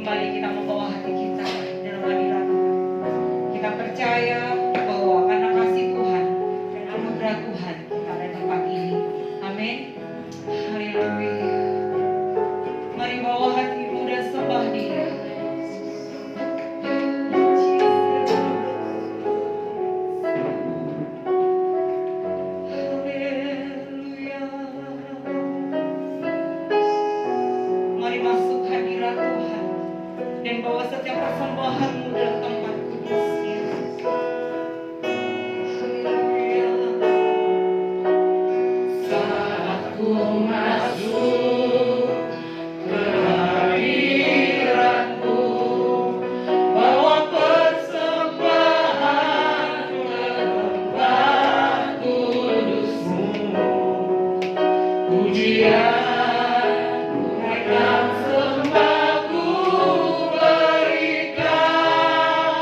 kembali kita membawa hati kita dalam hadirat-Mu. Kita percaya bahwa karena kasih Tuhan dan anugerah Tuhan kita ada di tempat ini. Amin. Haleluya. Mari bawa hatimu dan sembah Dia. Haleluya. Mari masuk hadirat Tuhan dan bawa setiap persembahanmu dalam tempat kudusnya. Haleluya. Saat ku masuk ke hadirat-Mu, bawa persembahan ke tempat kudus-Mu. Pujian dan sembah ku berikan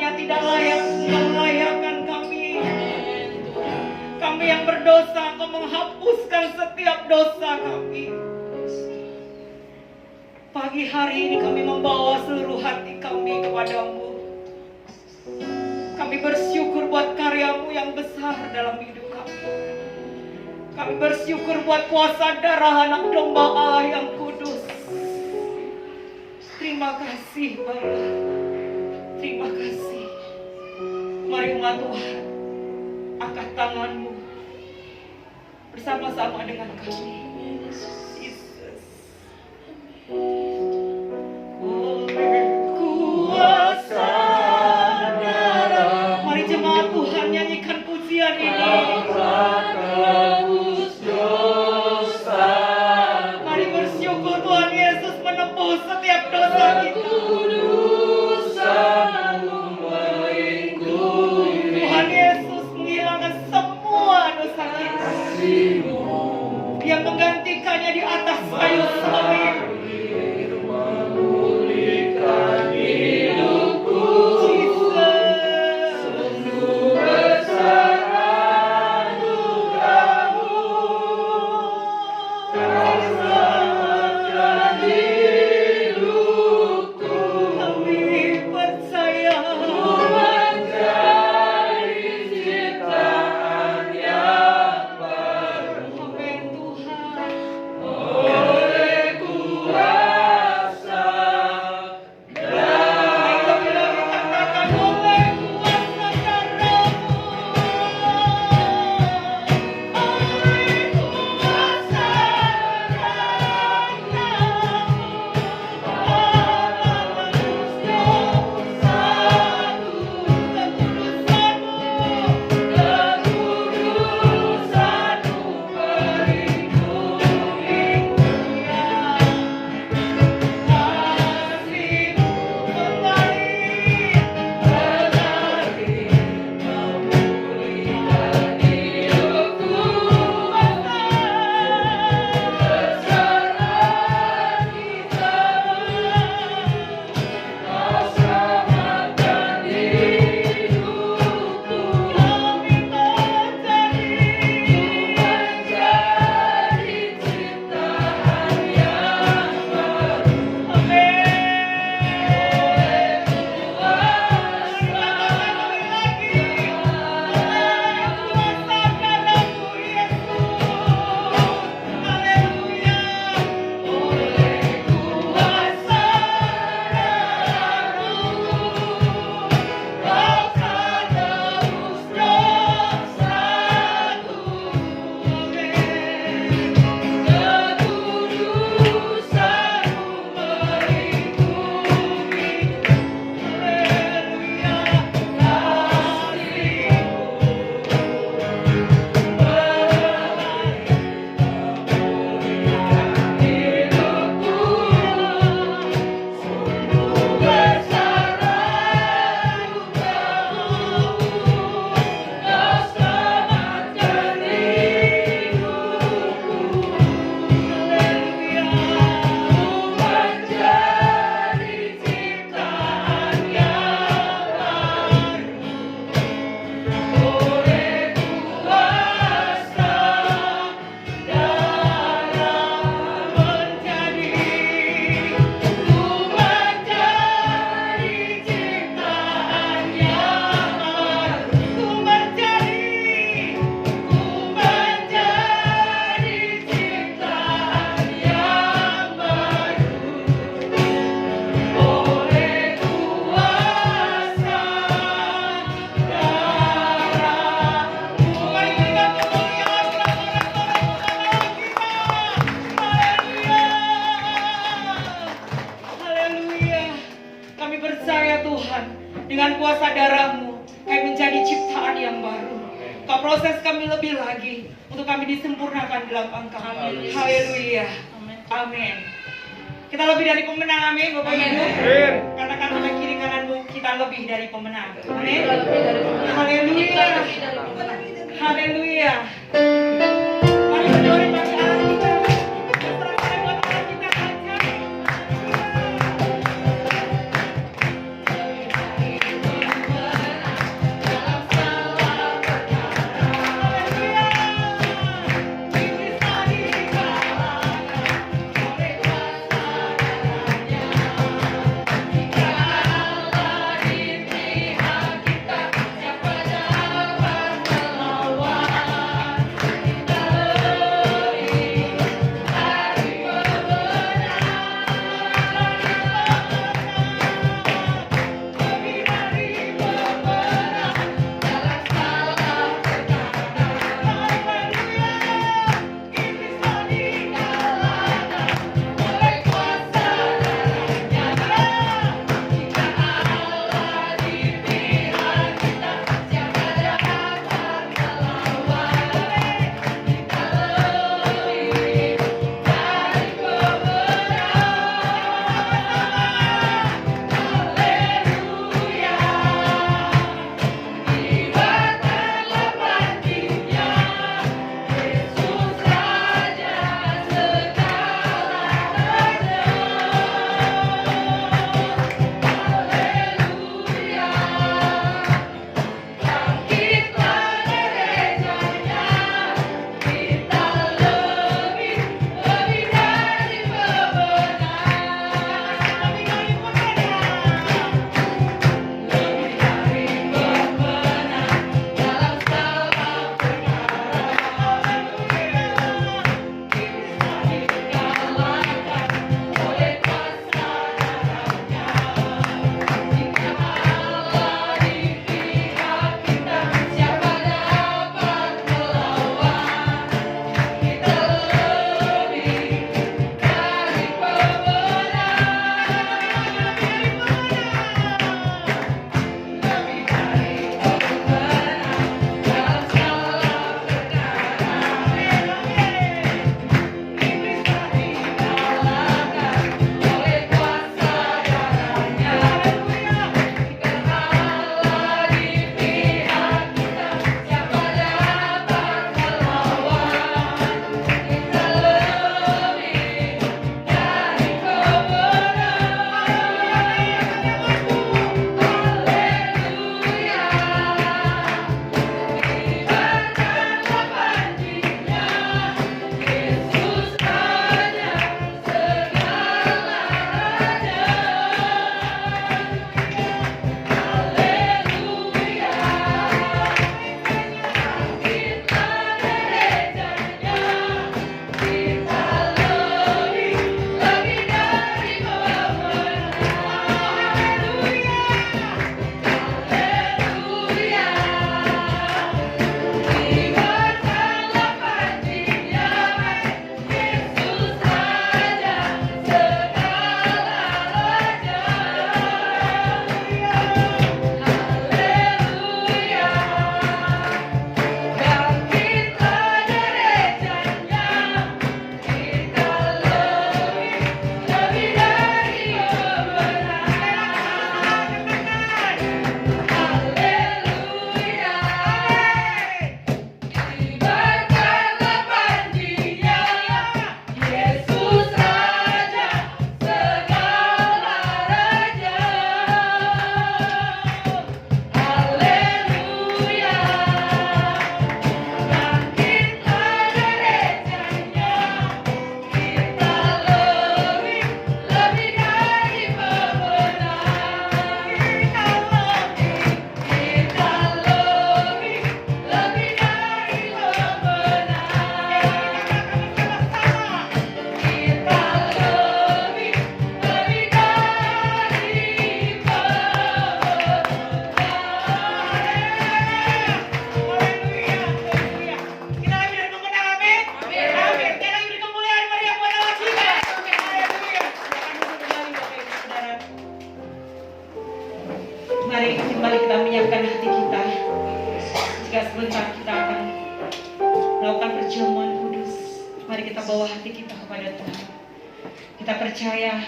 yang tidak layak, Engkau melayakkan kami. Kami yang berdosa, Engkau menghapuskan setiap dosa kami. Pagi hari ini kami membawa seluruh hati kami kepadamu. Kami bersyukur buat karya-Mu yang besar dalam hidup kami. Kami bersyukur buat kuasa darah anak domba Allah yang kudus. Terima kasih Bapa. Terima kasih. Mari umat Tuhan, angkat tangan-Mu bersama-sama dengan kami. Yesus. Oleh kuasa darah. Mari jemaat Tuhan nyanyikan pujian ini. Mari bersyukur Tuhan Yesus menebus setiap dosa kita. Tuhan Yesus menghilangkan semua dosa kita. Dia menggantikannya di atas kayu salib. Dengan kuasa darah-Mu, kami menjadi ciptaan yang baru. Kau proses kami lebih lagi untuk kami disempurnakan dalam Engkau. Haleluya. Amin. Kita lebih dari pemenang, amin Bapak Ibu. Katakan sama kiri kananmu, kita lebih dari pemenang. Amin. Haleluya. Haleluya. Mari berdoa bagi Allah kita. Serahkan buat Allah kita saja. Jika sebentar kita akan melakukan perjamuan kudus, mari kita bawa hati kita kepada Tuhan. Kita percaya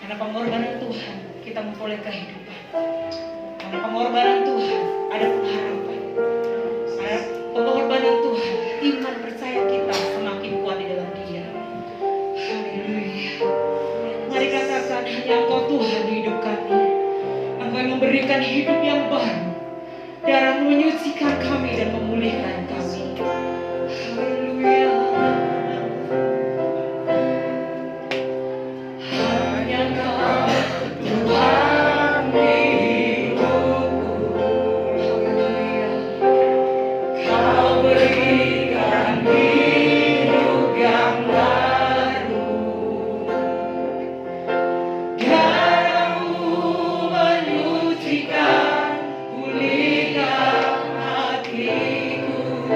karena pengorbanan Tuhan kita memperoleh kehidupan. Karena pengorbanan Tuhan ada pengharapan. Karena pengorbanan Tuhan, iman percaya kita semakin kuat di dalam Dia. Haleluya. Mari katakan, hanya Engkau Tuhan di hidup kami. Engkau yang memberikan hidup yang baru. Darah menyucikan kami dan memulihkan kami. Haleluya. Hanya Kau Tuhan di hidupku. Haleluya. Kau berikan hidup yang baru. Darah-Mu menyucikan, pulihkan hatiku.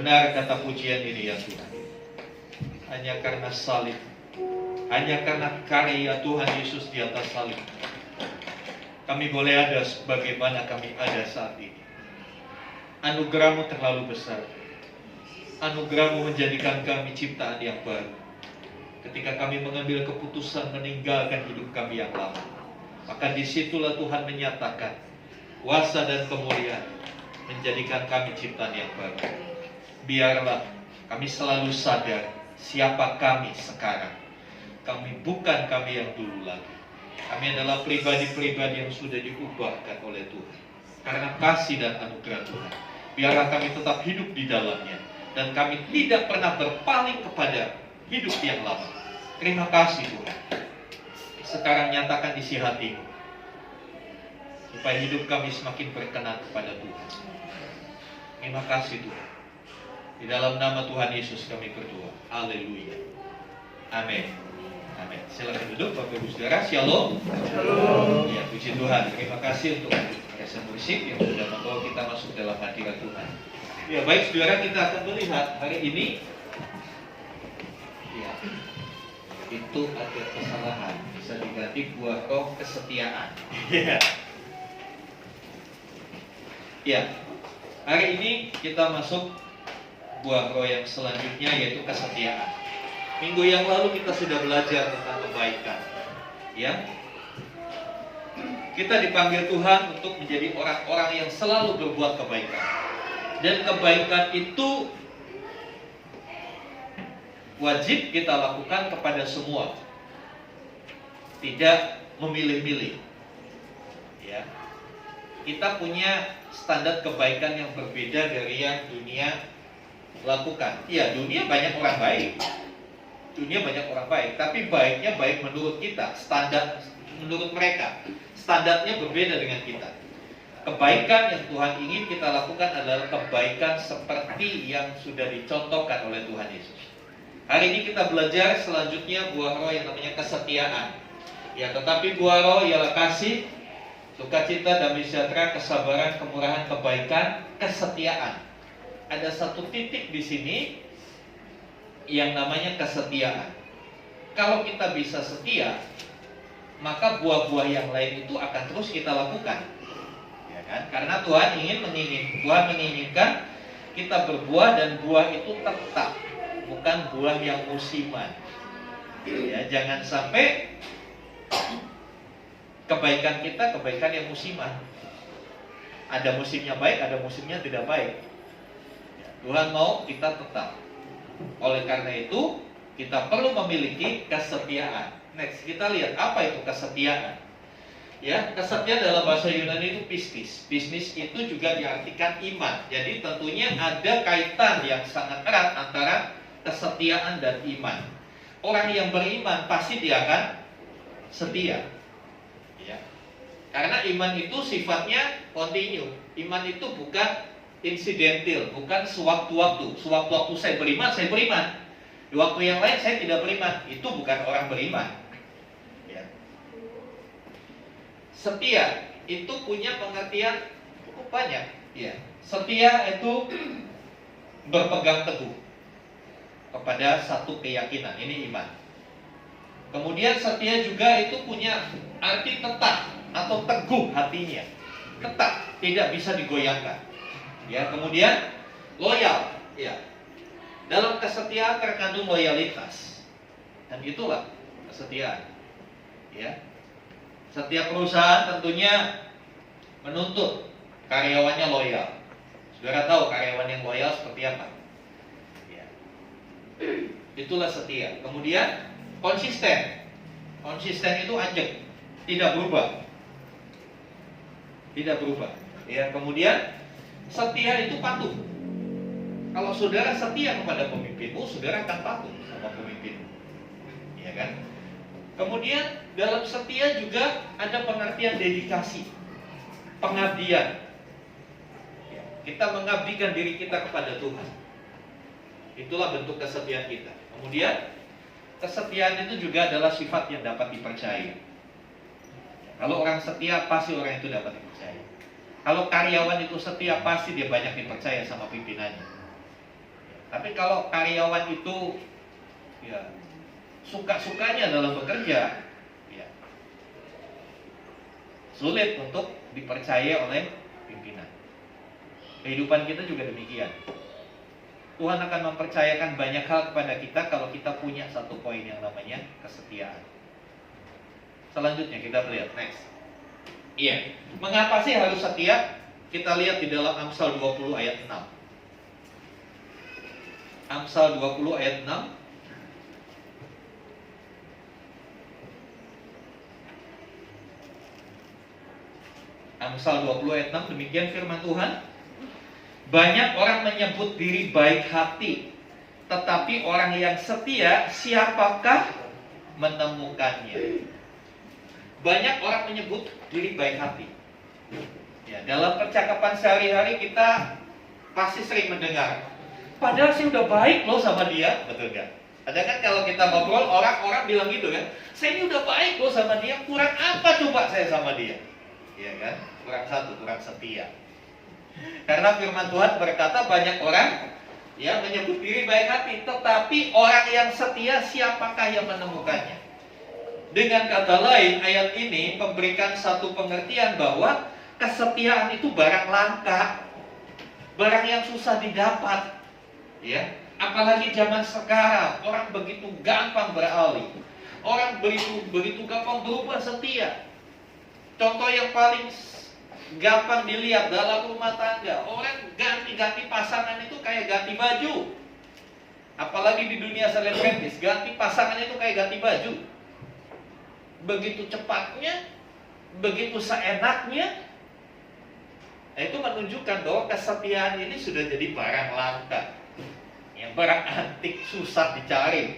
Benar kata pujian ini ya Tuhan. Hanya karena salib, hanya karena karya Tuhan Yesus di atas salib, kami boleh ada sebagaimana kami ada saat ini. Anugerah-Mu terlalu besar. Anugerah-Mu menjadikan kami ciptaan yang baru. Ketika kami mengambil keputusan meninggalkan hidup kami yang lama, maka disitulah Tuhan menyatakan kuasa dan kemuliaan, menjadikan kami ciptaan yang baru. Biarlah kami selalu sadar siapa kami sekarang. Kami bukan kami yang dulu lagi. Kami adalah pribadi-pribadi yang sudah diubahkan oleh Tuhan karena kasih dan anugerah Tuhan. Biarlah kami tetap hidup di dalamnya, dan kami tidak pernah berpaling kepada hidup yang lama. Terima kasih Tuhan. Sekarang nyatakan isi hati-Mu, supaya hidup kami semakin berkenan kepada Tuhan. Terima kasih Tuhan. Di dalam nama Tuhan Yesus kami berdoa. Haleluya. Amin. Amin. Silakan duduk Bapak Ibu Saudara. Shalom. Shalom. Ya, puji Tuhan. Terima kasih untuk rekan musik yang sudah membawa kita masuk dalam hadirat Tuhan. Ya, baik Saudara, kita akan melihat hari ini. Ya, itu ada kesalahan. Bisa diganti buah roh kesetiaan. Ya. Ya. Hari ini kita masuk buah roh yang selanjutnya, yaitu kesetiaan. Minggu yang lalu kita sudah belajar tentang kebaikan. Ya. Kita dipanggil Tuhan untuk menjadi orang-orang yang selalu berbuat kebaikan. Dan kebaikan itu wajib kita lakukan kepada semua. Tidak memilih-milih. Ya. Kita punya standar kebaikan yang berbeda dari yang dunia lakukan. Ya, dunia banyak orang baik. Dunia banyak orang baik, tapi baiknya baik menurut kita, standar menurut mereka. Standarnya berbeda dengan kita. Kebaikan yang Tuhan ingin kita lakukan adalah kebaikan seperti yang sudah dicontohkan oleh Tuhan Yesus. Hari ini kita belajar selanjutnya buah roh yang namanya kesetiaan. Ya, tetapi buah roh ialah kasih, sukacita, damai sejahtera, kesabaran, kemurahan, kebaikan, kesetiaan. Ada satu titik di sini yang namanya kesetiaan. Kalau kita bisa setia, maka buah-buah yang lain itu akan terus kita lakukan. Ya kan? Karena Tuhan menginginkan kita berbuah, dan buah itu tetap, bukan buah yang musiman. Ya, jangan sampai kebaikan kita kebaikan yang musiman. Ada musimnya baik, ada musimnya tidak baik. Tuhan mau kita tetap. Oleh karena itu, kita perlu memiliki kesetiaan. Next, kita lihat apa itu kesetiaan. Ya, kesetiaan dalam bahasa Yunani itu pistis. Pistis itu juga diartikan iman. Jadi tentunya ada kaitan yang sangat erat antara kesetiaan dan iman. Orang yang beriman pasti dia akan setia. Ya. Karena iman itu sifatnya kontinu. Iman itu bukan insidental, bukan sewaktu-waktu. Sewaktu-waktu saya beriman, di waktu yang lain saya tidak beriman. Itu bukan orang beriman. Ya. Setia itu punya pengertian cukup banyak. Ya. Setia itu berpegang teguh kepada satu keyakinan. Ini iman. Kemudian setia juga itu punya arti tetap atau teguh hatinya. Tetap, tidak bisa digoyahkan. Ya, kemudian loyal, ya. Dalam kesetiaan terkandung loyalitas. Dan itulah kesetiaan. Ya. Setiap perusahaan tentunya menuntut karyawannya loyal. Saudara tahu karyawan yang loyal seperti apa? Ya. Itulah setia. Kemudian konsisten. Konsisten itu ajak, tidak berubah. Tidak berubah. Ya, kemudian setia itu patuh. Kalau saudara setia kepada pemimpinmu, saudara akan patuh sama pemimpinmu. Ya kan? Kemudian dalam setia juga ada pengertian dedikasi, pengabdian. Ya, kita mengabdikan diri kita kepada Tuhan. Itulah bentuk kesetiaan kita. Kemudian kesetiaan itu juga adalah sifat yang dapat dipercaya. Kalau orang setia, pasti orang itu dapat dipercaya. Kalau karyawan itu setia, pasti dia banyak dipercaya sama pimpinannya. Tapi kalau karyawan itu ya suka-sukanya dalam bekerja, ya sulit untuk dipercaya oleh pimpinan. Kehidupan kita juga demikian. Tuhan akan mempercayakan banyak hal kepada kita kalau kita punya satu poin yang namanya kesetiaan. Selanjutnya kita lihat next. Iya, mengapa sih harus setia? Kita lihat di dalam Amsal 20 ayat 6. Amsal 20 ayat 6. Amsal 20 ayat 6, demikian firman Tuhan. Banyak orang menyebut diri baik hati, tetapi orang yang setia, siapakah menemukannya? Banyak orang menyebut diri baik hati. Ya, dalam percakapan sehari-hari kita pasti sering mendengar, padahal saya udah baik loh sama dia, betul gak? Ada kan kalau kita ngobrol, orang-orang bilang gitu kan, saya ini udah baik loh sama dia, kurang apa coba saya sama dia? Iya kan? Kurang satu, kurang setia. Karena firman Tuhan berkata banyak orang yang menyebut diri baik hati, tetapi orang yang setia siapakah yang menemukannya? Dengan kata lain, ayat ini memberikan satu pengertian bahwa kesetiaan itu barang langka, barang yang susah didapat. Ya, apalagi zaman sekarang orang begitu gampang beralih, orang begitu gampang berubah setia. Contoh yang paling gampang dilihat dalam rumah tangga, orang ganti-ganti pasangan itu kayak ganti baju. Apalagi di dunia selebritis, ganti pasangan itu kayak ganti baju. Begitu cepatnya, begitu seenaknya. Nah, itu menunjukkan bahwa kesetiaan ini sudah jadi barang langka, ya, barang antik, susah dicari.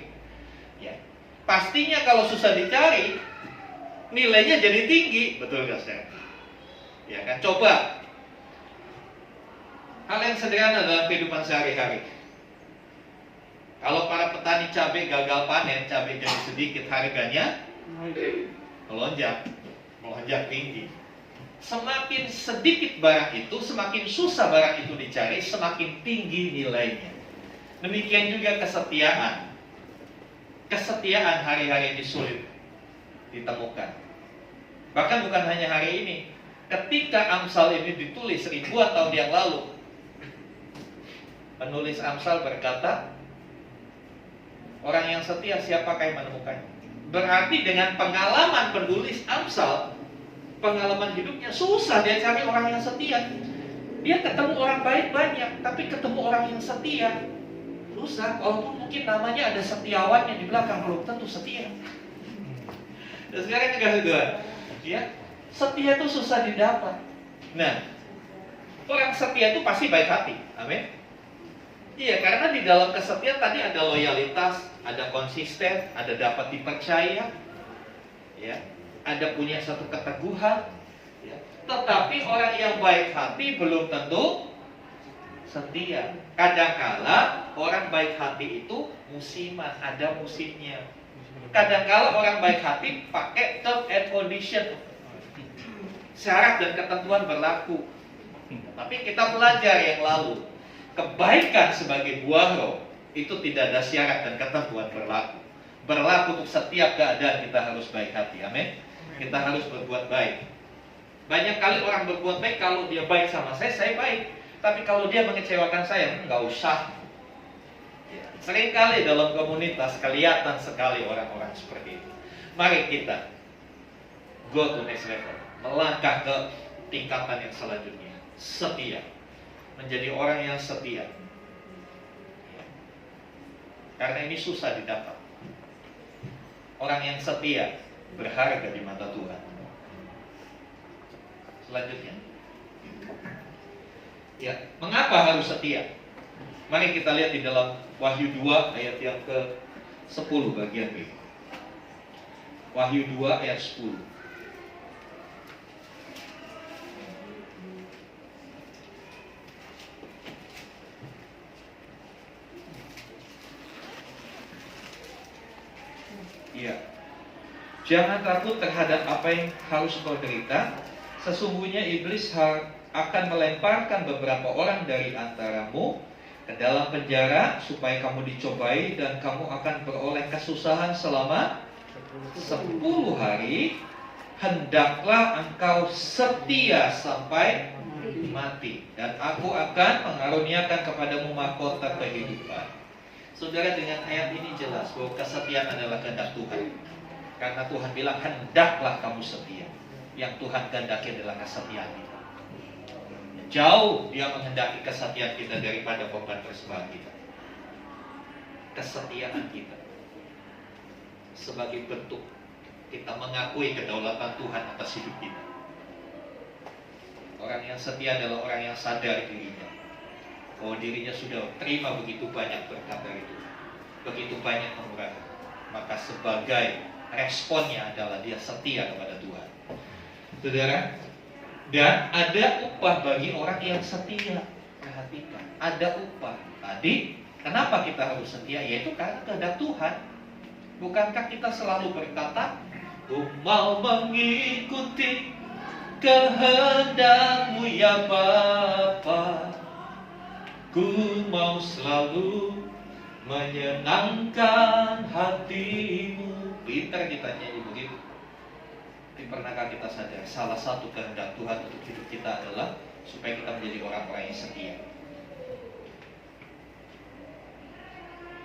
Ya, pastinya kalau susah dicari, nilainya jadi tinggi, betul gak Seth? Ya kan, coba hal yang sederhana dalam kehidupan sehari-hari. Kalau para petani cabai gagal panen, cabai jadi sedikit, harganya melonjak tinggi. Semakin sedikit barang itu, semakin susah barang itu dicari, semakin tinggi nilainya. Demikian juga kesetiaan. Kesetiaan hari-hari ini sulit ditemukan. Bahkan bukan hanya hari ini. Ketika Amsal ini ditulis ribuan tahun yang lalu, penulis Amsal berkata, orang yang setia siapakah yang menemukannya? Berarti dengan pengalaman penulis Amsal, pengalaman hidupnya, susah dia cari orang yang setia. Dia ketemu orang baik banyak, tapi ketemu orang yang setia susah. Walaupun mungkin namanya ada setiawan yang di belakang, belum tentu setia. Dan sekarang juga sudah, ya, setia itu susah didapat. Nah, orang setia itu pasti baik hati. Amin. Iya, karena di dalam kesetiaan tadi ada loyalitas, ada konsisten, ada dapat dipercaya, ya, ada punya satu keteguhan. Ya. Tetapi orang yang baik hati belum tentu setia. Kadangkala orang baik hati itu musiman, ada musimnya. Kadangkala orang baik hati pakai term and condition, syarat dan ketentuan berlaku. Tapi kita belajar yang lalu, kebaikan sebagai buah roh itu tidak ada syarat dan ketentuan berlaku. Berlaku untuk setiap keadaan kita harus baik hati. Amin. Kita harus berbuat baik. Banyak kali orang berbuat baik kalau dia baik sama saya baik. Tapi kalau dia mengecewakan saya, nggak usah. Ya, seringkali dalam komunitas kelihatan sekali orang-orang seperti itu. Mari kita go to next level, melangkah ke tingkatan yang selanjutnya. Setia, menjadi orang yang setia. Ya. Karena ini susah didapat. Orang yang setia berharga di mata Tuhan. Selanjutnya, ya, mengapa harus setia? Mari kita lihat di dalam Wahyu 2 ayat yang ke-10 bagian B. Wahyu 2 ayat 10. Iya. Jangan takut terhadap apa yang harus kau derita. Sesungguhnya iblis akan melemparkan beberapa orang dari antaramu ke dalam penjara supaya kamu dicobai dan kamu akan beroleh kesusahan selama 10 hari. Hendaklah engkau setia sampai mati, dan aku akan mengaruniakan kepadamu mahkota kehidupan. Saudara, dengan ayat ini jelas bahwa kesetiaan adalah kehendak Tuhan. Karena Tuhan bilang hendaklah kamu setia. Yang Tuhan kehendaki adalah kesetiaan kita. Jauh Dia menghendaki kesetiaan kita daripada beban persembahan kita. Kesetiaan kita sebagai bentuk kita mengakui kedaulatan Tuhan atas hidup kita. Orang yang setia adalah orang yang sadar dirinya, bahwa dirinya sudah terima begitu banyak berkat dari Tuhan, begitu banyak kemurahan. Maka sebagai responnya adalah dia setia kepada Tuhan. Saudara, dan ada upah bagi orang yang setia. Perhatikan, ada upah. Tadi, kenapa kita harus setia? Yaitu karena kehendak Tuhan. Bukankah kita selalu berkata, "Ku mau mengikuti kehendak-Mu ya Bapa. Ku mau selalu menyenangkan hati-Mu." Pintar kita nyanyi begitu. Tapi pernahkah kita sadar salah satu kehendak Tuhan untuk hidup kita adalah supaya kita menjadi orang-orang yang setia.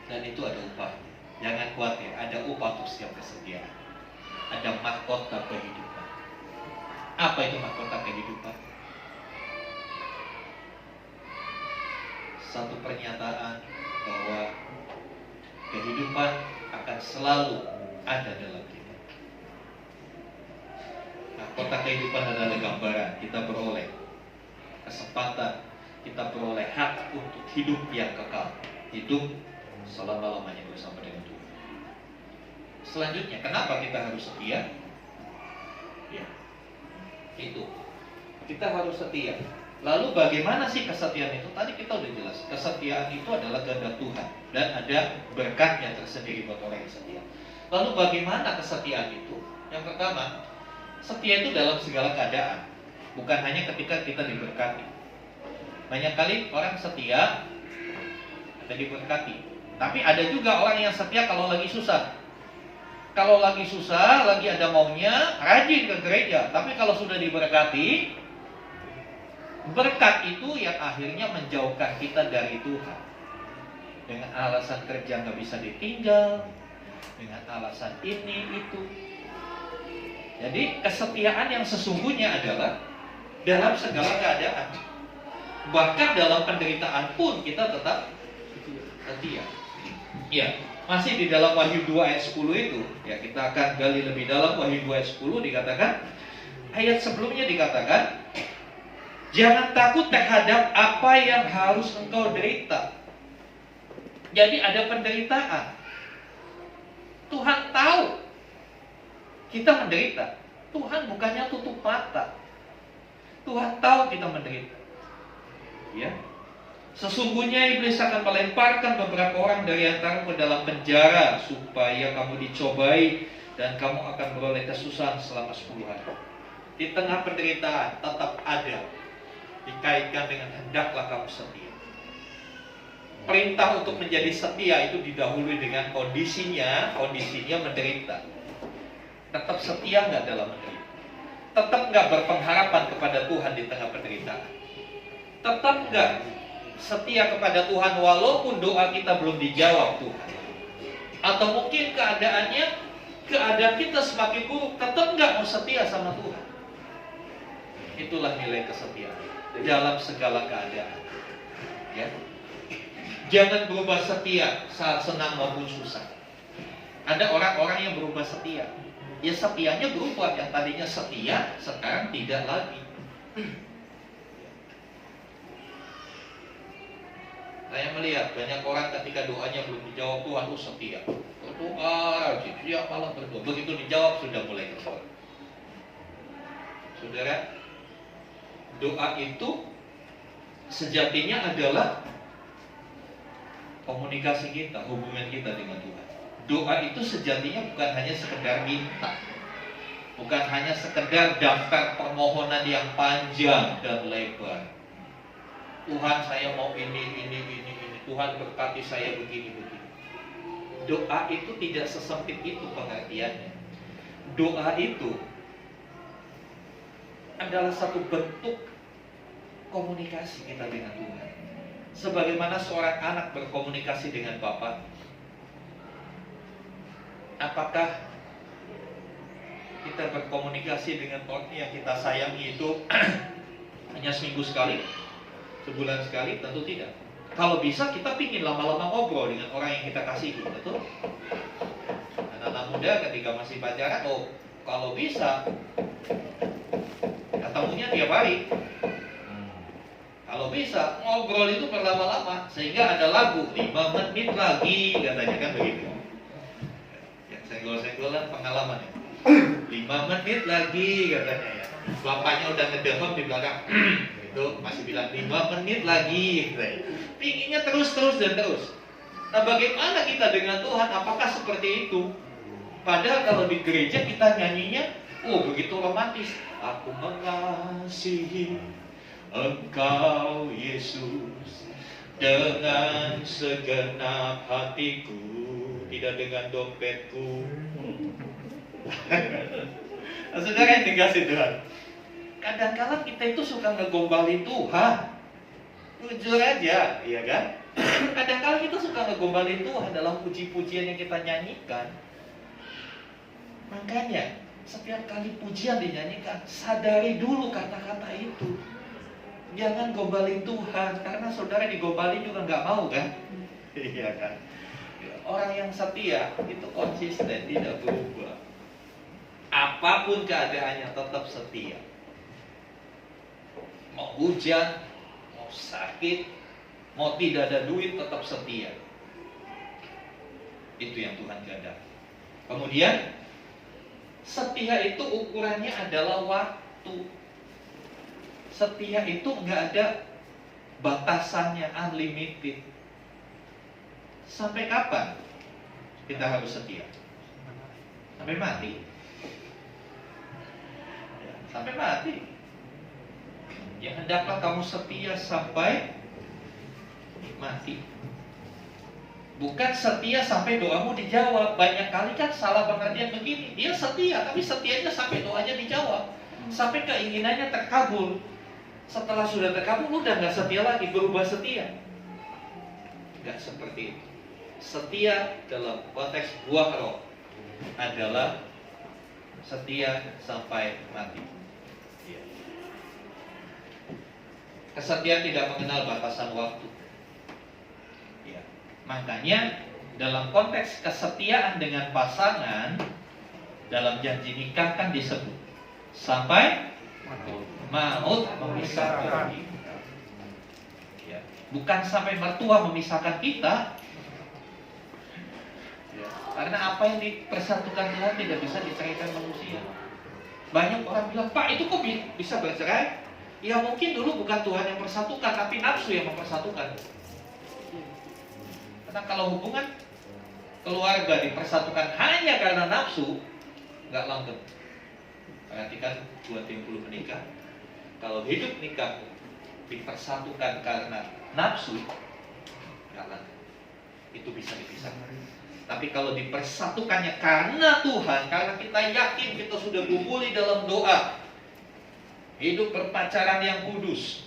Dan itu ada upah. Jangan khawatir, ada upah untuk setiap kesetiaan. Ada mahkota kehidupan. Apa itu mahkota kehidupan? Satu pernyataan bahwa kehidupan akan selalu ada dalam kita. Mahkota kehidupan adalah gambaran kita beroleh kesempatan, kita beroleh hak untuk hidup yang kekal, hidup selama-lamanya bersama dengan Tuhan. Selanjutnya, kenapa kita harus setia? Ya, itu kita harus setia. Lalu bagaimana sih kesetiaan itu? Tadi kita udah jelas, kesetiaan itu adalah kehendak Tuhan dan ada berkatnya tersendiri buat orang yang setia. Lalu bagaimana kesetiaan itu? Yang pertama, setia itu dalam segala keadaan, bukan hanya ketika kita diberkati. Banyak kali orang setia ada diberkati, tapi ada juga orang yang setia kalau lagi susah. Kalau lagi susah, lagi ada maunya, rajin ke gereja. Tapi kalau sudah diberkati, berkat itu yang akhirnya menjauhkan kita dari Tuhan. Dengan alasan kerja nggak bisa ditinggal, dengan alasan ini, itu. Jadi kesetiaan yang sesungguhnya adalah dalam segala keadaan. Bahkan dalam penderitaan pun kita tetap setia. Ya. Masih di dalam Wahyu 2 ayat 10 itu, ya kita akan gali lebih dalam. Wahyu 2 ayat 10 dikatakan, ayat sebelumnya dikatakan, jangan takut terhadap apa yang harus engkau derita. Jadi ada penderitaan. Tuhan tahu kita menderita. Tuhan bukannya tutup mata. Tuhan tahu kita menderita. Ya. Sesungguhnya iblis akan melemparkan beberapa orang dari antaramu ke dalam penjara supaya kamu dicobai dan kamu akan beroleh kesusahan selama 10 hari. Di tengah penderitaan tetap ada dikaitkan dengan hendaklah kamu setia. Perintah untuk menjadi setia itu didahului dengan kondisinya menderita. Tetap setia nggak dalam menderita? Tetap nggak berpengharapan kepada Tuhan di tengah penderitaan? Tetap nggak setia kepada Tuhan walaupun doa kita belum dijawab Tuhan? Atau mungkin keadaan kita semakin buruk, tetap nggak mau setia sama Tuhan? Itulah nilai kesetiaan dalam segala keadaan. Ya, jangan berubah setia saat senang maupun susah. Ada orang-orang yang berubah setia. Ya setianya berubah, yang tadinya setia sekarang tidak lagi. Saya melihat banyak orang ketika doanya belum dijawab Tuhan setia. Berdoa rajin, tiap malam berdoa. Begitu dijawab sudah mulai kesal. Saudara, doa itu sejatinya adalah komunikasi kita, hubungan kita dengan Tuhan. Doa itu sejatinya bukan hanya sekedar minta, bukan hanya sekedar daftar permohonan yang panjang dan lebar. Tuhan, saya mau ini. Tuhan berkati saya begini-begini. Doa itu tidak sesempit itu pengertiannya. Doa itu adalah satu bentuk komunikasi kita dengan Tuhan. Sebagaimana seorang anak berkomunikasi dengan Bapa. Apakah kita berkomunikasi dengan orang yang kita sayangi itu hanya seminggu sekali, sebulan sekali? Tentu tidak. Kalau bisa kita pingin lama-lama ngobrol dengan orang yang kita kasihi, betul? Anak-anak muda ketika masih pacaran, kalau bisa ketemunya tiap hari. Kalau bisa ngobrol itu berlama-lama, sehingga ada lagu 5 menit lagi, katanya kan begitu. Yang senggol-senggolan pengalaman ya. 5 menit lagi katanya ya. Bapaknya udah ngedehom di belakang. Itu masih bilang 5 menit lagi. Pinginnya terus dan terus. Nah, bagaimana kita dengan Tuhan? Apakah seperti itu? Padahal kalau di gereja kita nyanyinya, begitu romantis. Aku mengasihi Engkau Yesus dengan segenap hatiku, tidak dengan dompetku. Saudara yang dikasih Tuhan, kadang-kadang kita itu suka ngegombalin Tuhan. Jujur aja, iya kan? Kadang-kadang kita suka ngegombalin Tuhan dalam puji-pujian yang kita nyanyikan. Makanya setiap kali pujian dinyanyikan, sadari dulu kata-kata itu. Jangan gombalin Tuhan, karena saudara digombalin juga nggak mau kan? Iya kan? Orang yang setia itu konsisten, tidak berubah. Apapun keadaannya tetap setia. Mau hujan, mau sakit, mau tidak ada duit, tetap setia. Itu yang Tuhan kehendaki. Kemudian setia itu ukurannya adalah waktu. Setia itu nggak ada batasannya, unlimited. Sampai kapan kita harus setia? Sampai mati. Sampai mati. Ya, hendaklah kamu setia sampai mati. Bukan setia sampai doamu dijawab. Banyak kali kan salah pengertian begini. Dia setia, tapi setianya sampai doanya dijawab, sampai keinginannya terkabul. Setelah sudah terkabul, lu udah gak setia lagi, berubah setia. Gak seperti itu. Setia dalam konteks buah roh adalah setia sampai mati. Kesetiaan tidak mengenal batasan waktu. Ya. Makanya dalam konteks kesetiaan dengan pasangan, dalam janji nikah kan disebut sampai maut memisahkan kita. Ya. Bukan sampai mertua memisahkan kita. Ya. Karena apa yang dipersatukan Tuhan tidak bisa diceraikan manusia. Banyak orang bilang, Pak, itu kok bisa bercerai? Ya mungkin dulu bukan Tuhan yang persatukan, tapi nafsu yang mempersatukan. Karena kalau hubungan keluarga dipersatukan hanya karena nafsu, nggak langgeng. Perhatikan buat yang belum menikah, kalau hidup nikah dipersatukan karena nafsu, nggak langgeng. Itu bisa dipisahkan. Tapi kalau dipersatukannya karena Tuhan, karena kita yakin kita sudah gumuli dalam doa, hidup berpacaran yang kudus,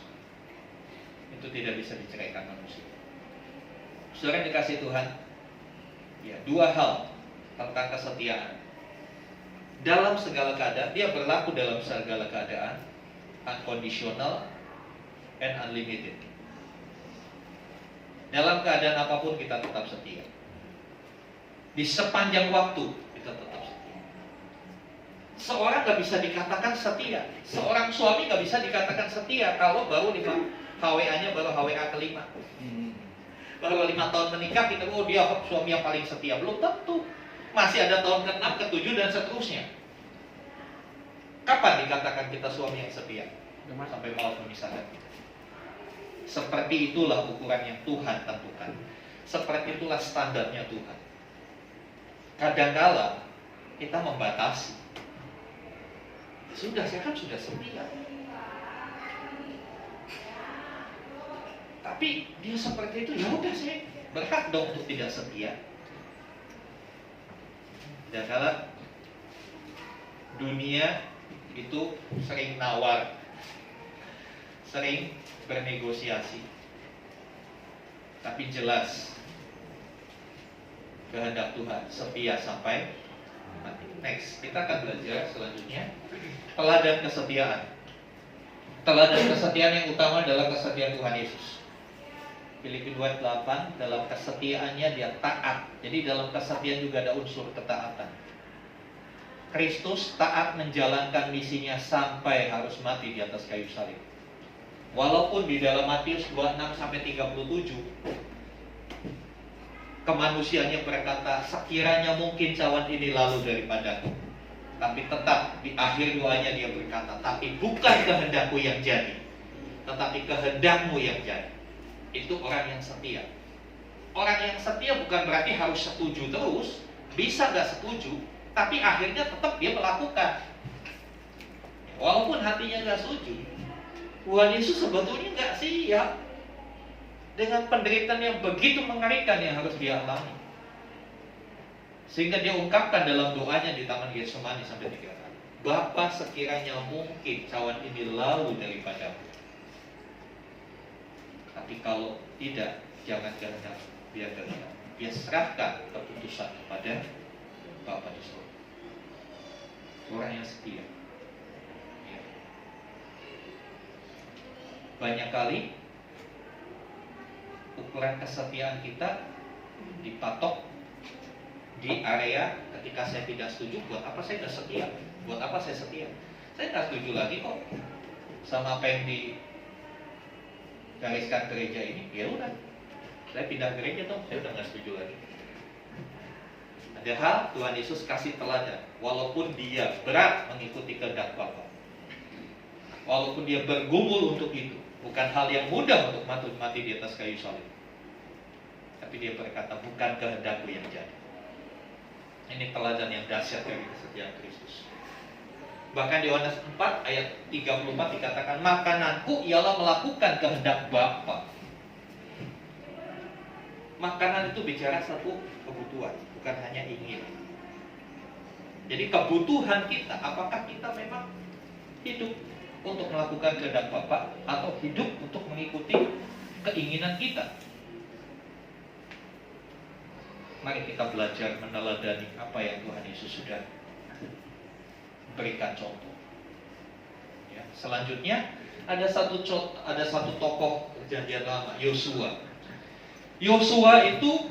itu tidak bisa diceraikan manusia. Saudara yang dikasih Tuhan, ya, dua hal tentang kesetiaan. Dalam segala keadaan, dia berlaku dalam segala keadaan, unconditional and unlimited. Dalam keadaan apapun kita tetap setia. Di sepanjang waktu kita tetap setia. Seorang gak bisa dikatakan setia. Seorang suami gak bisa dikatakan setia kalau baru 5 HWA-nya baru HWA kelima. Baru 5 tahun menikah kita, dia suami yang paling setia. Belum tentu. Masih ada tahun ke-6, ke-7 dan seterusnya. Kapan dikatakan kita suami yang setia? Sampai maut memisahkan kita. Seperti itulah ukuran yang Tuhan tentukan. Seperti itulah standarnya Tuhan. Kadang-kala kita membatasi. Sudah, saya kan sudah setia. Tapi dia seperti itu, ya udah saya berhak dong untuk tidak setia. Dan kalau dunia itu sering nawar, sering bernegosiasi, tapi jelas kehendak Tuhan setia sampai mati. Next, kita akan belajar selanjutnya teladan kesetiaan. Teladan kesetiaan yang utama adalah kesetiaan Tuhan Yesus. Filipi 2:8, dalam kesetiaannya dia taat. Jadi dalam kesetiaan juga ada unsur ketaatan. Kristus taat menjalankan misinya sampai harus mati di atas kayu salib. Walaupun di dalam Matius 26-37 kemanusiaannya berkata, sekiranya mungkin cawan ini lalu daripadaku. Tapi tetap di akhir doanya dia berkata, tapi bukan kehendakku yang jadi, tetapi kehendakmu yang jadi. Itu orang yang setia. Orang yang setia bukan berarti harus setuju terus. Bisa gak setuju, tapi akhirnya tetap dia melakukan. Walaupun hatinya gak setuju. Tuhan Yesus sebetulnya gak siap dengan penderitaan yang begitu mengerikan yang harus dia alami. Sehingga dia ungkapkan dalam doanya di Taman Getsemani sampai 3 kali, Bapa, sekiranya mungkin cawan ini lalu daripadamu. Tapi kalau tidak, jangan kehendak, biar kehendak. Dia serahkan keputusan kepada Bapa di surga. Orang yang setia. Ya. Banyak kali ukuran kesetiaan kita dipatok di area ketika saya tidak setuju, buat apa saya tidak setia? Buat apa saya setia? Saya tidak setuju lagi kok sama apa yang digariskan gereja ini. Ya udah, saya pindah gereja dong, saya udah nggak setuju lagi. Padahal Tuhan Yesus kasih teladan, walaupun dia berat mengikuti kehendak Bapa, walaupun dia bergumul untuk itu, bukan hal yang mudah untuk mati di atas kayu salib, tapi dia berkata, bukan kehendakku yang jadi. Ini teladan yang dahsyat dari kesetiaan Kristus. Bahkan di Yohanes 4 ayat 34 dikatakan, makananku ialah melakukan kehendak Bapa. Makanan itu bicara satu kebutuhan, bukan hanya ingin. Jadi kebutuhan kita, apakah kita memang hidup untuk melakukan kehendak Bapa atau hidup untuk mengikuti keinginan kita? Mari kita belajar meneladani apa yang Tuhan Yesus sudah berikan contoh. Ya, selanjutnya ada satu tokoh Perjanjian Lama, Yosua. Yosua itu,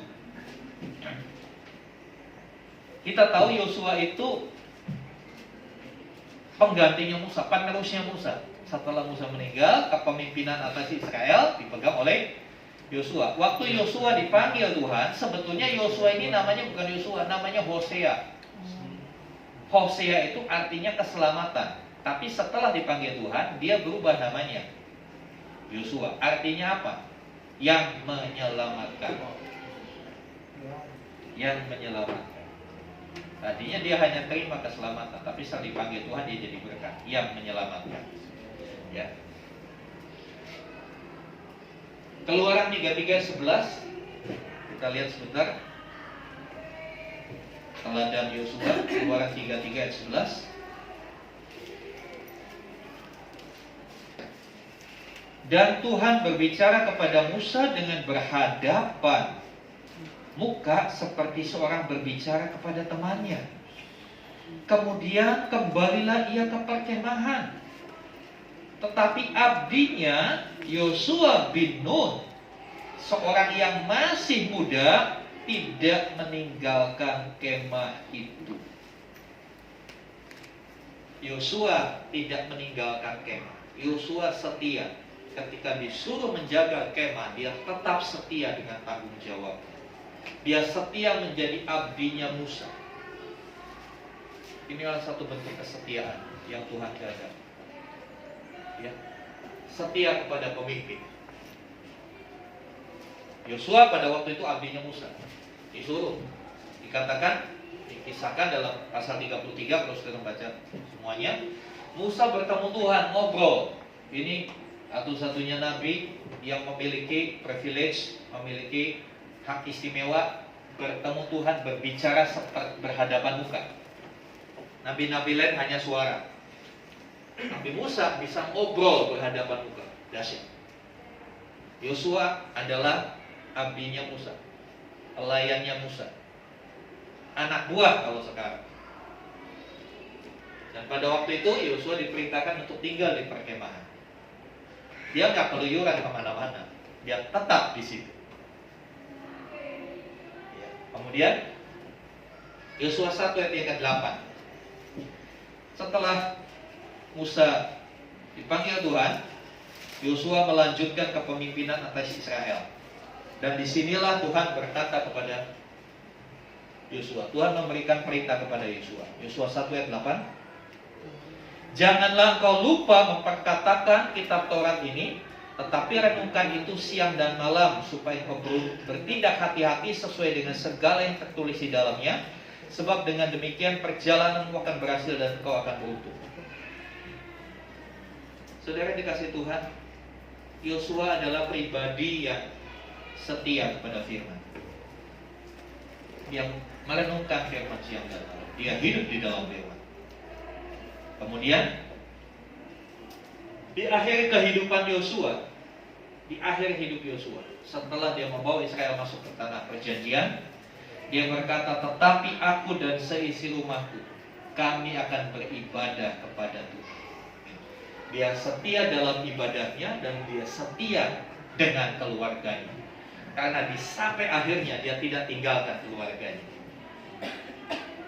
kita tahu Yosua itu penggantinya Musa, penerusnya Musa. Setelah Musa meninggal, kepemimpinan atas Israel dipegang oleh Yosua. Waktu Yosua dipanggil Tuhan, sebetulnya Yosua ini namanya bukan Yosua, namanya Hosea. Hosea itu artinya keselamatan. Tapi setelah dipanggil Tuhan, dia berubah namanya Yosua. Artinya apa? Yang menyelamatkan. Yang menyelamatkan. Tadinya dia hanya terima keselamatan, tapi setelah dipanggil Tuhan dia jadi berkat. Yang menyelamatkan. Ya. Keluaran 33:11, kita lihat sebentar. Teladan Yosua, Keluaran 33 ayat 11. Dan Tuhan berbicara kepada Musa dengan berhadapan muka seperti seorang berbicara kepada temannya. Kemudian kembalilah ia ke perkemahan. Tetapi abdinya Yosua bin Nun, seorang yang masih muda, tidak meninggalkan kemah itu. Yosua tidak meninggalkan kemah. Yosua setia. Ketika disuruh menjaga kemah, dia tetap setia dengan tanggung jawab. Dia setia menjadi abdinya Musa. Inilah satu bentuk kesetiaan yang Tuhan jaga. Ya, setia kepada pemimpin. Yosua pada waktu itu abdinya Musa. Disuruh, dikatakan, dikisahkan dalam pasal 33, kalau sudah membaca semuanya. Musa bertemu Tuhan, ngobrol. Ini Satu-satunya nabi yang memiliki privilege, memiliki hak istimewa bertemu Tuhan, berbicara berhadapan muka. Nabi-nabi lain hanya suara. Nabi Musa bisa ngobrol berhadapan muka. Dahsyat. Yosua adalah abdinya Musa, pelayannya Musa, anak buah kalau sekarang. Dan pada waktu itu Yosua diperintahkan untuk tinggal di perkemahan. Dia nggak keluyuran kemana-mana, dia tetap di situ. Ya. Kemudian Yosua 1 ayat yang ke-8. Setelah Musa dipanggil Tuhan, Yosua melanjutkan kepemimpinan atas Israel. Dan disinilah Tuhan berkata kepada Yosua. Tuhan memberikan perintah kepada Yosua. Yosua 1 ayat 8. Janganlah engkau lupa memperkatakan kitab Taurat ini, tetapi renungkan itu siang dan malam, supaya engkau bertindak hati-hati sesuai dengan segala yang tertulis di dalamnya. Sebab dengan demikian perjalananmu akan berhasil dan engkau akan beruntung. Saudara dikasih Tuhan, Yosua adalah pribadi yang setia kepada firman, yang merenungkan firman siang dan malam. Dia hidup di dalam firman. Kemudian di akhir kehidupan Yosua, di akhir hidup Yosua, setelah dia membawa Israel masuk ke tanah perjanjian, dia berkata, tetapi aku dan seisi rumahku, kami akan beribadah kepada Tuhan. Dia setia dalam ibadahnya dan dia setia dengan keluarganya. Karena sampai akhirnya dia tidak tinggalkan keluarganya.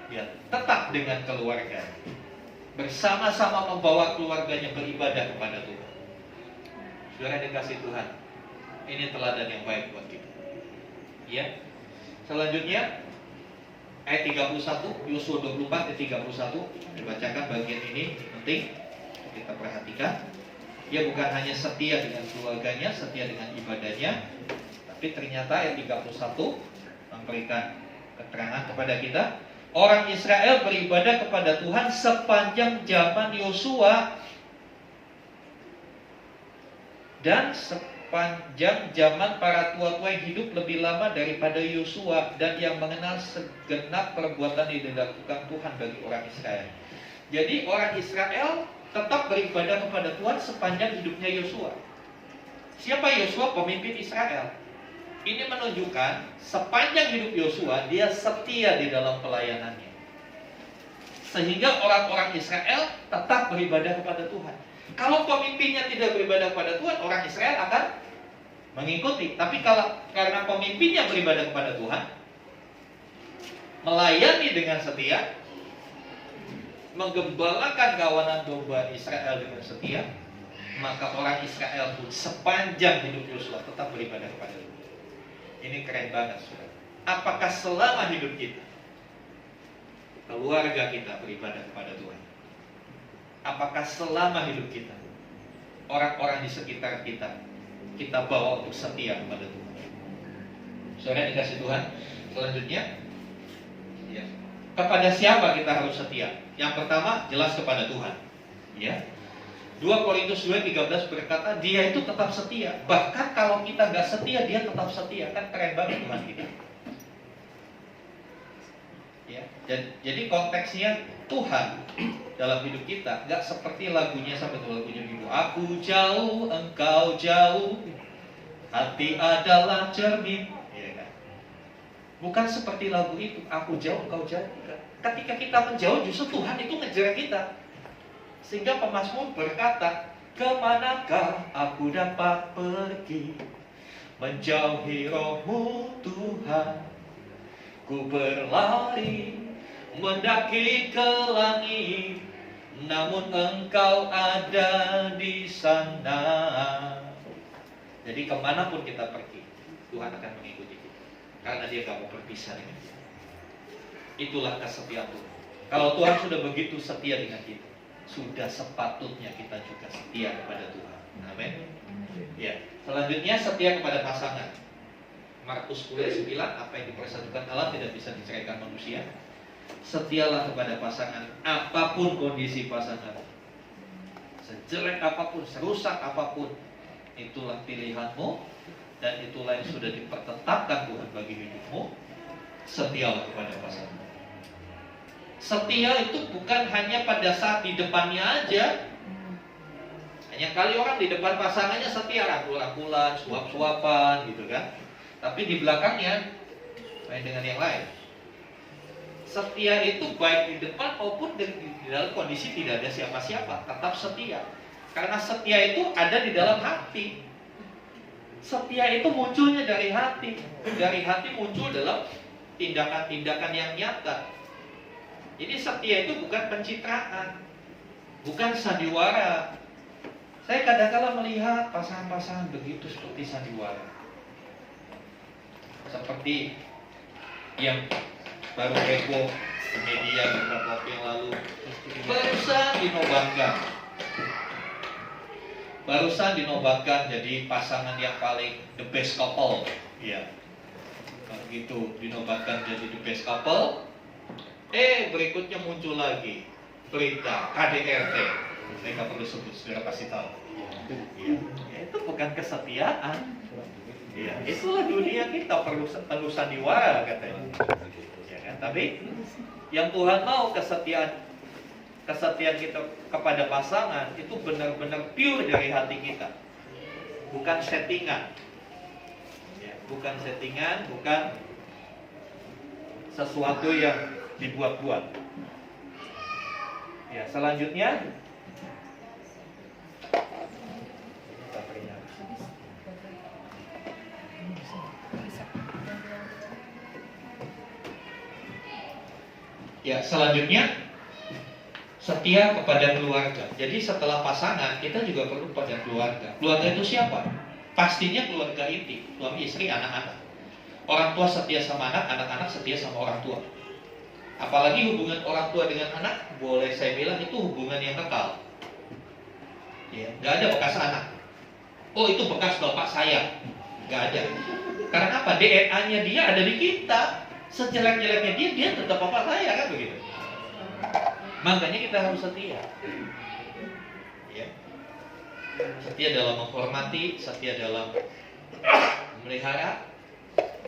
Dia tetap dengan keluarganya, bersama-sama membawa keluarganya beribadah kepada Tuhan. Saudara dikasih Tuhan, ini teladan yang baik buat kita. Ya. Selanjutnya ayat 31, Yosua 24 ayat 31, dibacakan bagian ini penting kita perhatikan. Dia bukan hanya setia dengan keluarganya, setia dengan ibadahnya, tapi ternyata ayat 31 memberikan keterangan kepada kita. Orang Israel beribadah kepada Tuhan sepanjang zaman Yosua dan sepanjang zaman para tua-tua yang hidup lebih lama daripada Yosua dan yang mengenal segenap perbuatan yang dilakukan Tuhan bagi orang Israel. Jadi orang Israel tetap beribadah kepada Tuhan sepanjang hidupnya Yosua. Siapa Yosua? Pemimpin Israel. Ini menunjukkan sepanjang hidup Yosua dia setia di dalam pelayanannya, sehingga orang-orang Israel tetap beribadah kepada Tuhan. Kalau pemimpinnya tidak beribadah kepada Tuhan, orang Israel akan mengikuti. Tapi kalau karena pemimpinnya beribadah kepada Tuhan, melayani dengan setia, menggembalakan kawanan domba Israel dengan setia, maka orang Israel pun sepanjang hidup Yosua tetap beribadah kepada Tuhan. Ini keren banget, saudara. Apakah selama hidup kita, keluarga kita beribadah kepada Tuhan? Apakah selama hidup kita, orang-orang di sekitar kita, kita bawa untuk setia kepada Tuhan? Saudara dikasih Tuhan. Selanjutnya, ya, kepada siapa kita harus setia? Yang pertama, jelas kepada Tuhan. Ya. 2 Korintus 2:13 berkata dia itu tetap setia. Bahkan kalau kita gak setia, dia tetap setia. Kan keren banget Tuhan kita. Ya. Jadi konteksnya Tuhan dalam hidup kita gak seperti lagunya, sampai itu lagunya Ibu. Aku jauh, engkau jauh, hati adalah cermin. Ya kan? Bukan seperti lagu itu, aku jauh, engkau jauh. Ketika kita menjauh, justru Tuhan itu ngejar kita. Sehingga pemazmur berkata, kemanakah aku dapat pergi menjauhi roh-Mu Tuhan? Ku berlari mendaki ke langit, namun Engkau ada di sana. Jadi kemanapun kita pergi, Tuhan akan mengikuti kita, karena Dia gak mau berpisah dengan kita. Itulah kesetiaan Tuhan. Kalau Tuhan sudah begitu setia dengan kita, sudah sepatutnya kita juga setia kepada Tuhan. Amin. Ya. Selanjutnya setia kepada pasangan. Markus 10:9, apa yang dipersatukan Allah tidak bisa diceraikan manusia. Setialah kepada pasangan apapun kondisi pasangan. sejelek apapun, serusak apapun, itulah pilihanmu dan itulah yang sudah dipertetapkan Tuhan bagi hidupmu. Setialah kepada pasangan. Setia itu bukan hanya pada saat di depannya aja. Hanya kali orang di depan pasangannya setia, rangkul-rangkulan, suap-suapan gitu kan. Tapi di belakangnya main dengan yang lain. Setia itu baik di depan maupun di dalam kondisi tidak ada siapa-siapa, tetap setia. Karena setia itu ada di dalam hati. Setia itu munculnya dari hati. Dari hati muncul dalam tindakan-tindakan yang nyata. Jadi setia itu bukan pencitraan, bukan sandiwara. Saya kadang-kala melihat pasangan-pasangan begitu seperti sandiwara. Seperti yang baru heboh di media beberapa waktu yang lalu, barusan dinobatkan jadi pasangan yang paling the best couple, ya. Begitu dinobatkan jadi the best couple, berikutnya muncul lagi berita KDRT. Saya nggak perlu sebut, saudara pasti tahu. Ya, itu bukan kesetiaan. Ya, itulah dunia kita perlu sandiwara katanya. Ya kan? Tapi yang Tuhan mau kesetiaan kita kepada pasangan itu benar-benar pure dari hati kita, bukan settingan. Ya, bukan settingan, bukan sesuatu yang dibuat-buat. Ya, selanjutnya setia kepada keluarga. Jadi setelah pasangan kita juga perlu pada keluarga. Keluarga itu siapa? Pastinya keluarga inti, suami istri, anak-anak. Orang tua setia sama anak, anak-anak setia sama orang tua. Apalagi hubungan orang tua dengan anak, boleh saya bilang itu hubungan yang kekal. Ya, nggak ada bekas anak. Oh, itu bekas bapak saya. Nggak ada. Karena apa? DNA-nya dia ada di kita. Sejelek-jeleknya dia tetap bapak saya, kan begitu. Makanya kita harus setia. Ya. Setia dalam menghormati, setia dalam memelihara,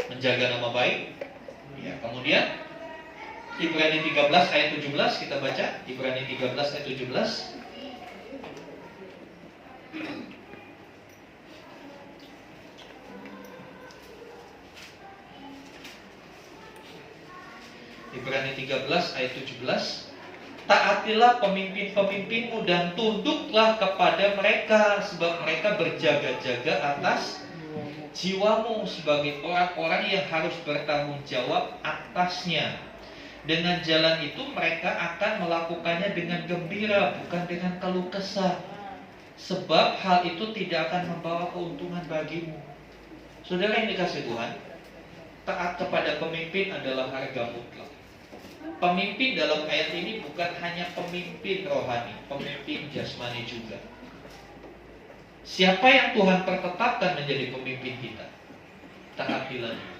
menjaga nama baik. Ya, kemudian Ibrani 13 ayat 17 kita baca. Ibrani 13 ayat 17. Ibrani 13 ayat 17. Taatilah pemimpin-pemimpinmu dan tunduklah kepada mereka, sebab mereka berjaga-jaga atas jiwamu sebagai orang-orang yang harus bertanggung jawab atasnya. Dengan jalan itu mereka akan melakukannya dengan gembira, bukan dengan keluh kesah. Sebab hal itu tidak akan membawa keuntungan bagimu. Saudara yang dikasihi Tuhan, taat kepada pemimpin adalah harga mutlak. Pemimpin dalam ayat ini bukan hanya pemimpin rohani, pemimpin jasmani juga. Siapa yang Tuhan pertetapkan menjadi pemimpin kita, taatilah dia.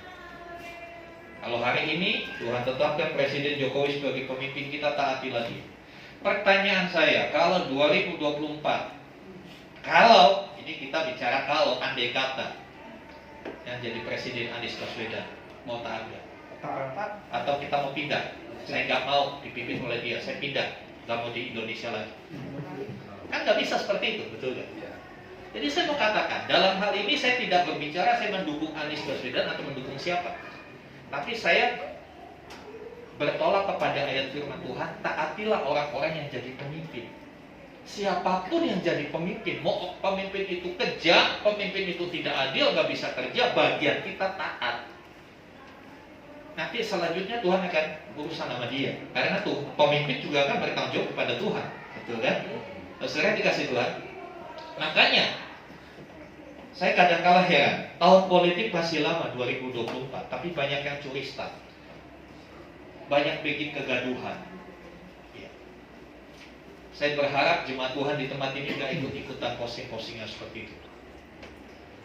Kalau hari ini Tuhan tetapkan Presiden Jokowi sebagai pemimpin kita, taatilah dia. Pertanyaan saya, kalau 2024, kalau ini kita bicara kalau andai kata yang jadi Presiden Anies Baswedan, mau taat nggak? Atau kita mau pindah? Saya nggak mau dipimpin oleh dia, saya pindah, nggak mau di Indonesia lagi. Kan nggak bisa seperti itu, betul nggak? Jadi saya mau katakan, dalam hal ini saya tidak berbicara saya mendukung Anies Baswedan atau mendukung siapa. Tapi saya bertolak kepada ayat firman Tuhan, taatilah orang-orang yang jadi pemimpin. Siapapun yang jadi pemimpin, mau pemimpin itu kejam, pemimpin itu tidak adil, nggak bisa kerja, bagian kita taat. Nanti selanjutnya Tuhan akan berurusan sama dia. Karena tuh pemimpin juga akan bertanggung jawab kepada Tuhan, betul kan? Saudara dikasih Tuhan. Makanya saya kadang-kala heran, tahun politik masih lama 2024, tapi banyak yang curi start, banyak bikin kegaduhan. Ya. Saya berharap jemaat Tuhan di tempat ini nggak ikut-ikutan posting-postingan seperti itu.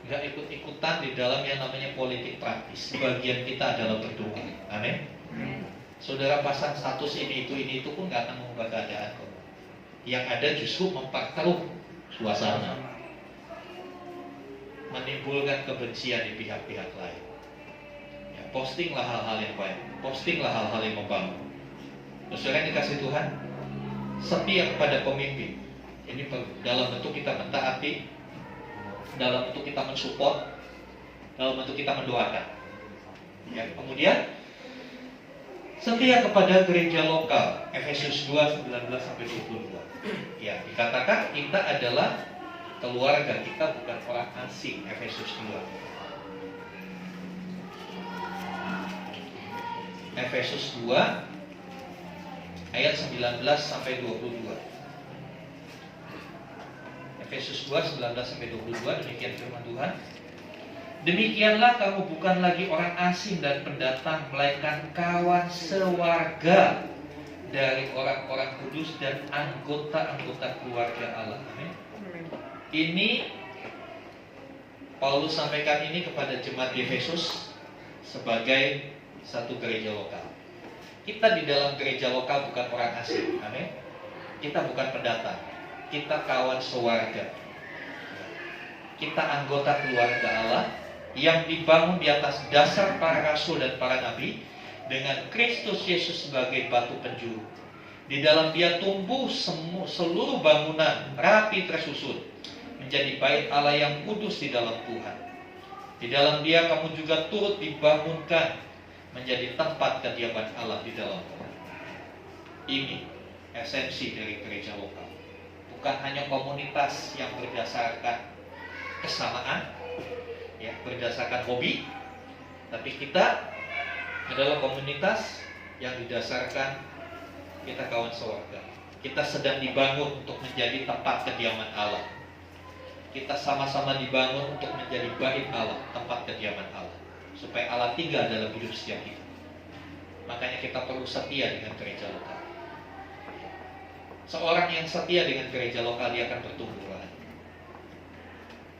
Nggak ikut-ikutan di dalam yang namanya politik praktis. Bagian kita adalah berdoa. Amin. Saudara pasang status ini itu pun nggak akan mengubah keadaan kok. Yang ada justru memperkeruh suasana, menimbulkan kebencian di pihak-pihak lain. Ya, postinglah hal-hal yang baik, postinglah hal-hal yang membangun. Saudara yang dikasih Tuhan, setia kepada pemimpin. Ini dalam bentuk kita mentaati, dalam bentuk kita mensupport, dalam bentuk kita mendoakan. Ya, kemudian setia kepada gereja lokal. Efesus 2, 19-22. Ya, dikatakan kita adalah keluarga, kita bukan orang asing. Efesus 2. Efesus 2 ayat 19-22. Efesus 2, 19-22, demikian firman Tuhan. Demikianlah kamu bukan lagi orang asing dan pendatang, melainkan kawan sewarga dari orang-orang kudus dan anggota-anggota keluarga Allah. Amin. Ini Paulus sampaikan ini kepada jemaat di Efesus sebagai satu gereja lokal. Kita di dalam gereja lokal bukan orang asing. Amin. Kita bukan pendatang. Kita kawan sewarga. Kita anggota keluarga Allah yang dibangun di atas dasar para rasul dan para nabi, dengan Kristus Yesus sebagai batu penjuru. Di dalam Dia tumbuh seluruh bangunan rapi tersusun menjadi bait Allah yang kudus di dalam Tuhan. Di dalam Dia kamu juga turut dibangunkan menjadi tempat kediaman Allah di dalam Tuhan. Ini esensi dari gereja lokal. Bukan hanya komunitas yang berdasarkan kesamaan, ya, berdasarkan hobi, tapi kita adalah komunitas yang didasarkan kita kawan sewarga. Kita sedang dibangun untuk menjadi tempat kediaman Allah. Kita sama-sama dibangun untuk menjadi bait Allah, tempat kediaman Allah, supaya Allah tinggal dalam hidup setiap kita. Makanya kita perlu setia dengan gereja lokal. Seorang yang setia dengan gereja lokal, dia akan bertumbuh.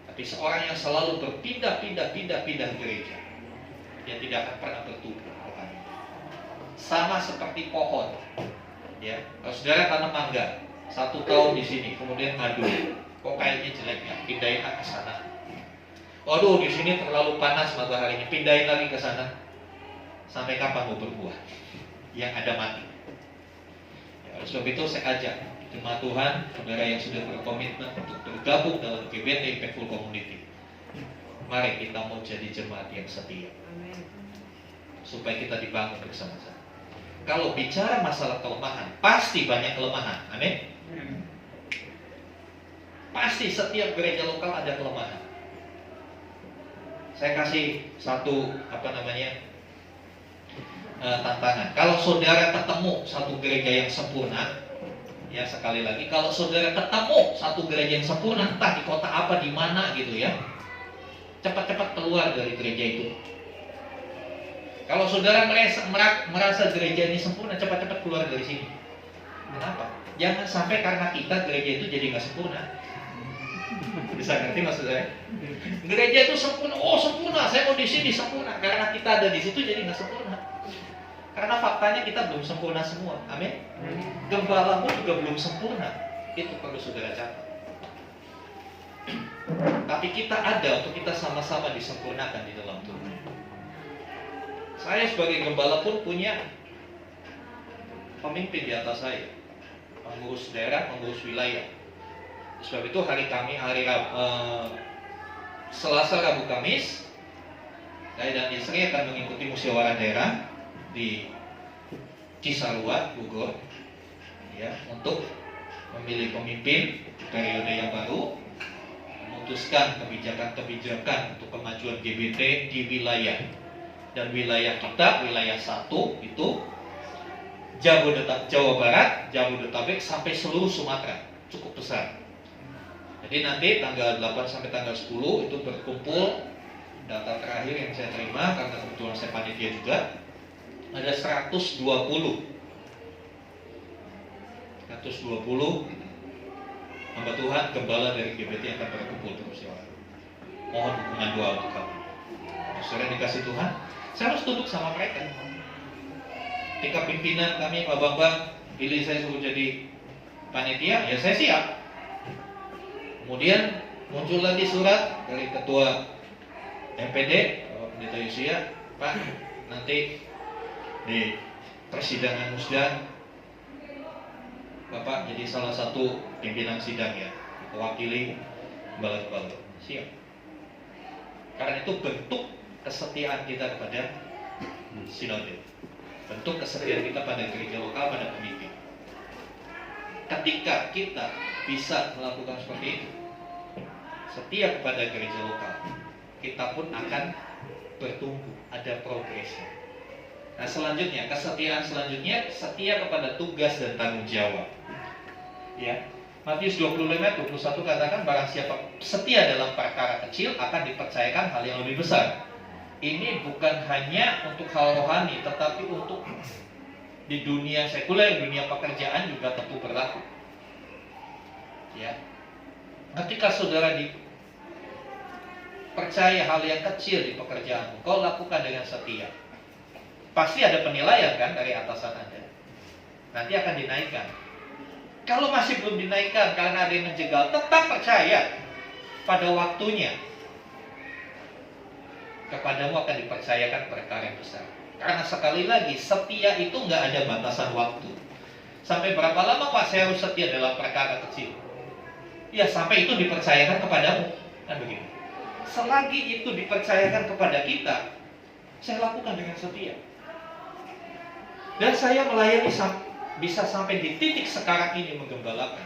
Tapi seorang yang selalu berpindah-pindah gereja, dia tidak akan pernah bertumbuh. Sama seperti pohon, ya. Kalau saudara tanam mangga 1 tahun di sini, kemudian aduh, kok kayaknya jelek ya, pindahin ke sana. Aduh, di sini terlalu panas mataharinya, pindahin lagi ke sana. Sampai kapan mau berbuah? Yang ada mati. Ya, oleh sebab itu saya ajak jemaat Tuhan, saudara yang sudah berkomitmen untuk bergabung dalam GBT Faithful Community. Mari kita mau jadi jemaat yang setia, supaya kita dibangun bersama-sama. Kalau bicara masalah kelemahan, pasti banyak kelemahan. Amin. Pasti setiap gereja lokal ada kelemahan. Saya kasih satu tantangan. Kalau saudara ketemu satu gereja yang sempurna, ya sekali lagi, kalau saudara ketemu satu gereja yang sempurna, entah di kota apa, di mana gitu ya, cepat-cepat keluar dari gereja itu. Kalau saudara merasa gereja ini sempurna, cepat-cepat keluar dari sini. Kenapa? Jangan sampai karena kita gereja itu jadi nggak sempurna. Bisa ngerti maksud saya? Gereja itu sempurna, oh sempurna, saya mau di sini sempurna. Karena kita ada di situ jadi nggak sempurna. Karena faktanya kita belum sempurna semua. Amin. Gembalamu juga belum sempurna. Itu perlu saudara catat. Tapi kita ada untuk kita sama-sama disempurnakan di dalam Tuhan. Saya sebagai gembala pun punya pemimpin di atas saya, mengurus daerah, mengurus wilayah. Sebab itu Selasa, Rabu, Kamis, saya dan istri akan mengikuti musyawarah daerah di Cisarua, Bogor, ya, untuk memilih pemimpin periode yang baru, memutuskan kebijakan-kebijakan untuk kemajuan GBT di wilayah. Dan wilayah kita, wilayah 1 itu Jawa Barat, Jabodetabek sampai seluruh Sumatera, cukup besar. Jadi nanti tanggal 8 sampai tanggal 10 itu berkumpul. Data terakhir yang saya terima, karena kebetulan saya panitia juga, ada 120 hamba Tuhan, gembala dari GBT yang akan berkumpul terus ya. Mohon dukungan doa untuk kami. Saudara dikasih Tuhan, saya harus duduk sama mereka. Ketika pimpinan kami, Pak Bambang, pilih saya suruh jadi panitia, ya saya siap. Kemudian muncul lagi surat dari ketua MPD, Bapak Pendeta Yosia, Pak, nanti di persidangan musda Bapak jadi salah satu pimpinan sidang ya, mewakili gembala-gembala. Siap. Karena itu bentuk kesetiaan kita kepada sinode, bentuk kesetiaan kita pada gereja lokal, pada pemimpin. Ketika kita bisa melakukan seperti itu, setia kepada gereja lokal, kita pun akan bertumbuh, ada progresnya. Nah selanjutnya, kesetiaan selanjutnya, setia kepada tugas dan tanggung jawab. Ya, Matius 25:21 katakan, barang siapa setia dalam perkara kecil akan dipercayakan hal yang lebih besar. Ini bukan hanya untuk hal rohani, tetapi untuk di dunia sekuler, dunia pekerjaan juga tentu berlaku. Ya, ketika saudara dipercaya hal yang kecil di pekerjaan, kau lakukan dengan setia, pasti ada penilaian kan dari atasan Anda. Nanti akan dinaikkan. Kalau masih belum dinaikkan karena ada yang menjegal, tetap percaya pada waktunya. Kepadamu akan dipercayakan perkara yang besar. Karena sekali lagi, setia itu nggak ada batasan waktu. Sampai berapa lama Pak saya harus setia dalam perkara kecil? Ya sampai itu dipercayakan kepadamu. Kan begitu. Selagi itu dipercayakan kepada kita, saya lakukan dengan setia. Dan saya melayani bisa sampai di titik sekarang ini menggembalakan.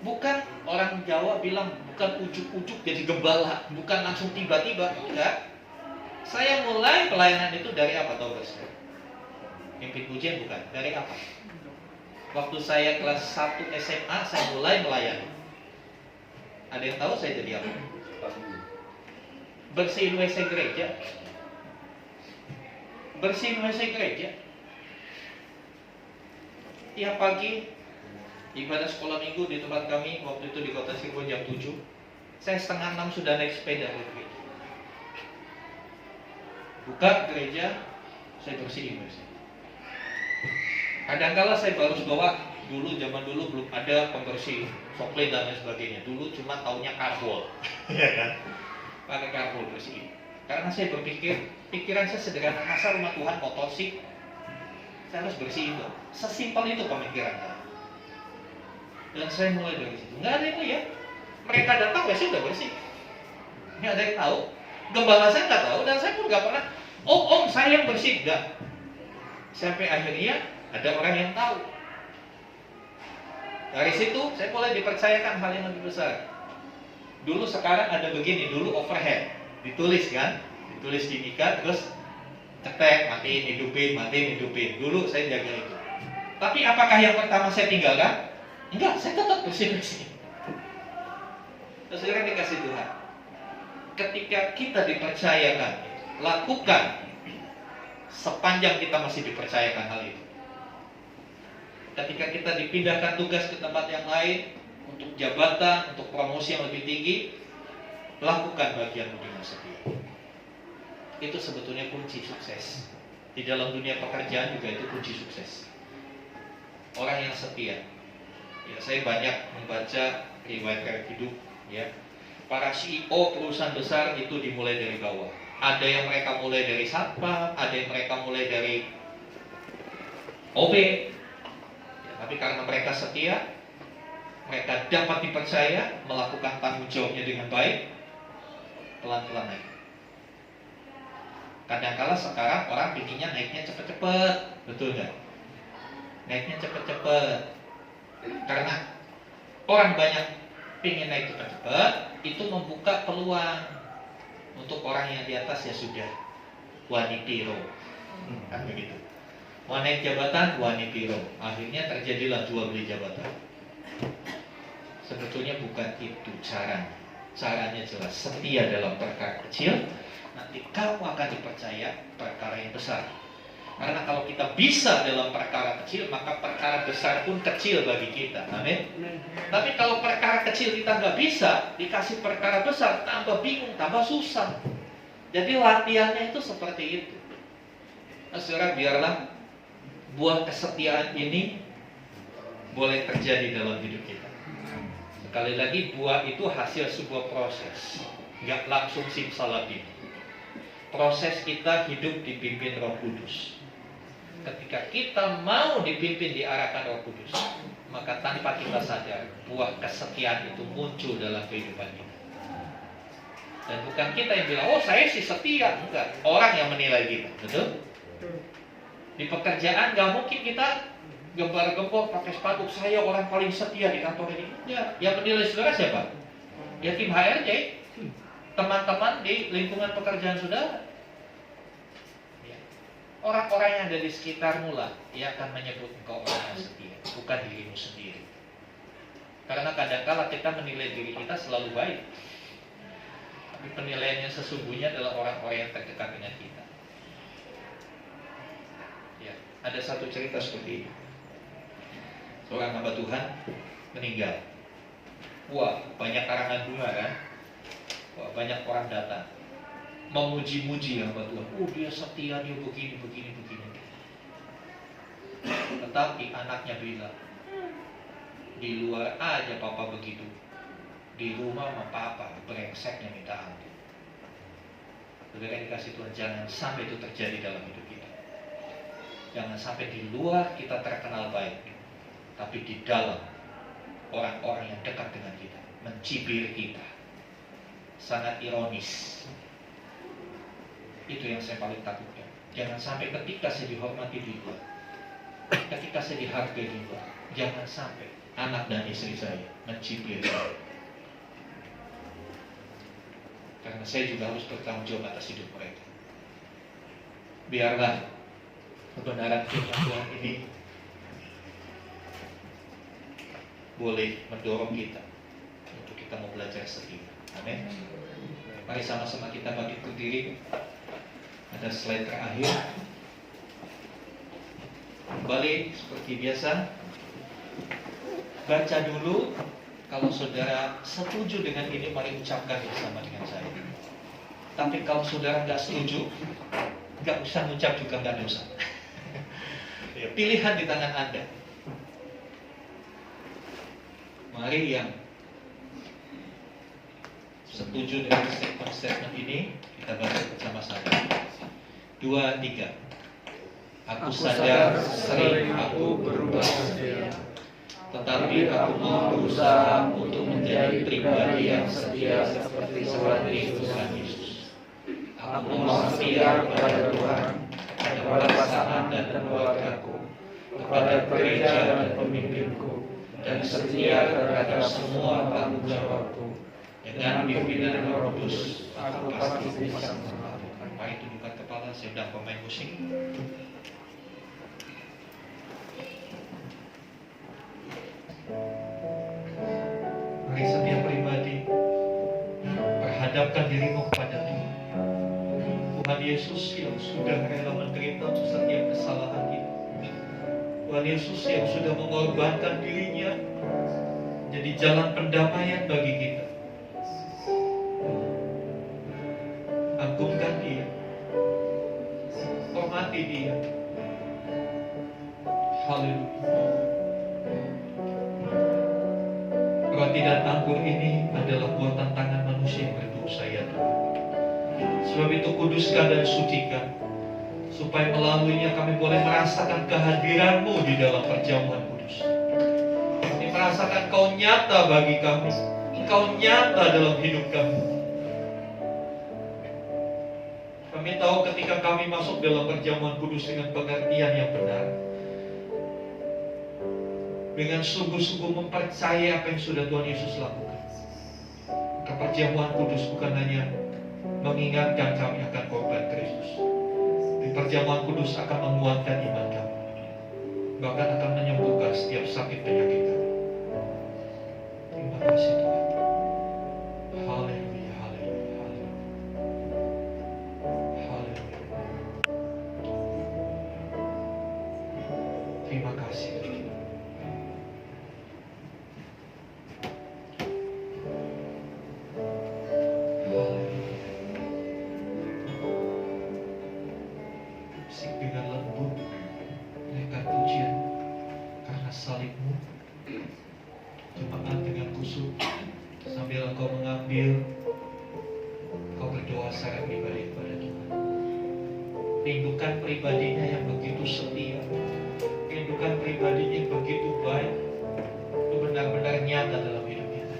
Bukan orang Jawa bilang bukan ujuk-ujuk jadi gembala, bukan langsung tiba-tiba, enggak. Saya mulai pelayanan itu dari apa tahu guys? Mimpi pujian bukan, dari apa? Waktu saya kelas 1 SMA saya mulai melayani. Ada yang tahu saya jadi apa? Bersihin WC gereja. Bersihin WC gereja. Tiap pagi ibadah sekolah minggu di tempat kami waktu itu di Kota Cirebon jam 7. Saya 5:30 sudah naik sepeda ke gereja. Buka gereja, saya bersihin WC. Kadang-kala saya baru bawa zaman dulu belum ada pembersih soklet dan lain sebagainya. Dulu cuma taunya karbol, ya kan? Pakai karbol bersihin. Karena saya berpikir, pikiran saya sederhana, masa rumah Tuhan kotor sih? Saya harus bersihin dong. Sesimpel itu pemikiran saya. Dan saya mulai dari situ. Nggak ada yang lihat. Mereka datang, ya sudah bersih. Nggak ada yang tahu. Gembala saya nggak tahu dan saya pun nggak pernah. Om saya yang bersih, nggak. Sampai akhirnya ada orang yang tahu. Dari situ saya mulai dipercayakan hal yang lebih besar. Dulu sekarang ada begini, dulu overhead, ditulis kan, ditulis di nika, terus cetek, matiin, hidupin. Dulu saya jaga itu. Tapi apakah yang pertama saya tinggalkan? Enggak, saya tetap bersih-bersih. Terus sekarang dikasih Tuhan. Ketika kita dipercayakan, lakukan sepanjang kita masih dipercayakan hal itu. Ketika kita dipindahkan tugas ke tempat yang lain, untuk jabatan, untuk promosi yang lebih tinggi, lakukan bagianmu dengan setia. Itu sebetulnya kunci sukses. Di dalam dunia pekerjaan juga itu kunci sukses. Orang yang setia. Ya, saya banyak membaca riwayat hidup, ya. Para CEO perusahaan besar itu dimulai dari bawah. Ada yang mereka mulai dari satpam, ada yang mereka mulai dari OB. Ya, tapi karena mereka setia, mereka dapat dipercaya, melakukan tanggung jawabnya dengan baik, pelan-pelan naik. Kadang-kala sekarang orang pinginnya naiknya cepet-cepet, betul nggak? Naiknya cepet-cepet, karena orang banyak pingin naik cepet-cepet, itu membuka peluang untuk orang yang di atas ya sudah wani piro, kan begitu. Mau naik jabatan wani piro, akhirnya terjadilah jual beli jabatan. Sebetulnya bukan itu caranya. Caranya jelas, setia dalam perkara kecil, nanti kamu akan dipercaya perkara yang besar. Karena kalau kita bisa dalam perkara kecil, maka perkara besar pun kecil bagi kita. Amin. Tapi kalau perkara kecil kita nggak bisa, dikasih perkara besar, tambah bingung, tambah susah. Jadi latihannya itu seperti itu. Nah, saudara, biarlah buah kesetiaan ini boleh terjadi dalam hidup kita. Sekali lagi, buah itu hasil sebuah proses, nggak langsung simsalabim. Proses kita hidup dipimpin Roh Kudus. Ketika kita mau dipimpin diarahkan Roh Kudus, maka tanpa kita sadar, buah kesetiaan itu muncul dalam kehidupan kita. Dan bukan kita yang bilang, oh saya sih setia. Enggak, orang yang menilai kita. Betul? Di pekerjaan gak mungkin kita gembar-gembor pakai sepatu, saya orang paling setia di kantor ini. Ya, yang menilai saudara siapa? Ya tim HRD, teman-teman di lingkungan pekerjaan saudara. Ya. Orang-orang yang ada di sekitarmu lah, dia akan menyebut engkau orang yang setia, bukan dirimu sendiri. Karena kadang-kala kita menilai diri kita selalu baik, tapi penilaiannya sesungguhnya adalah orang-orang yang terdekat dengan kita. Ya, ada satu cerita seperti ini. Seorang hamba Tuhan meninggal. Wah, banyak karangan bunga kan? Wah, banyak orang datang memuji-muji hamba Tuhan. Oh, dia setia, dia begini. Tetapi anaknya bilang, di luar aja papa begitu, di rumah sama papa brengseknya minta ampun. Saudara yang dikasih Tuhan, jangan sampai itu terjadi dalam hidup kita. Jangan sampai di luar kita terkenal baik, tapi di dalam orang-orang yang dekat dengan kita mencibir kita. Sangat ironis. Itu yang saya paling takutkan. Jangan sampai ketika saya dihormati di luar, ketika saya dihargai di luar, jangan sampai anak dan istri saya mencibir saya. Karena saya juga harus bertanggung jawab atas hidup mereka. Biarlah kebenaran firman Tuhan ini boleh mendorong kita untuk kita mau belajar setia. Amin. Mari sama-sama kita bangkit berdiri. Ada slide terakhir. Kembali seperti biasa, baca dulu. Kalau saudara setuju dengan ini, mari ucapkan bersama dengan saya. Tapi kalau saudara nggak setuju, nggak usah mengucap juga, nggak dosa. Ya, pilihan di tangan Anda. Mari yang setuju dengan statement ini, kita baca bersama-sama. 2, 3. Aku sadar sering aku berubah setia, tetapi aku mau berusaha untuk menjadi pribadi yang setia seperti Tuhan Yesus. Aku mau setia kepada Tuhan, kepada pasangan dan keluargaku, kepada gereja dan pemimpinku, dan setia terhadap semua tanggung jawabku. Dengan pimpinan Roh Kudus, aku pasti bisa melakukan. Mari tundukkan kepala, saya sedang pemain musik. Mari setiap pribadi perhadapkan dirimu kepada Tuhan. Tuhan Yesus yang sudah rela menderita setiap kesalahan kita. Tuhan Yesus yang sudah mengorbankan dirinya jadi jalan pendamaian bagi kita. Agungkan Dia, hormati Dia. Haleluya. Roti dan anggur ini adalah buatan tangan manusia yang berdosa, ya Tuhan. Sebab itu kuduskan dan sucikan, supaya melaluinya kami boleh merasakan kehadiran-Mu di dalam perjamuan kudus. Kami merasakan Kau nyata bagi kami, Kau nyata dalam hidup kami. Kami tahu ketika kami masuk dalam perjamuan kudus dengan pengertian yang benar, dengan sungguh-sungguh mempercayai apa yang sudah Tuhan Yesus lakukan, maka perjamuan kudus bukan hanya mengingatkan kami akan korban Kristus, di perjamuan kudus akan menguatkan iman kami, bahkan akan menyembuhkan setiap sakit penyakit kami. Terima kasih Tuhan. Haleluya, haleluya, haleluya, haleluya. Terima kasih Tuhan. Dengan lembut naikkan pujian karena salib-Mu beribadah kepada Tuhan. Rindukan pribadinya yang begitu setia, rindukan pribadinya yang begitu baik, itu benar-benar nyata dalam hidup kita.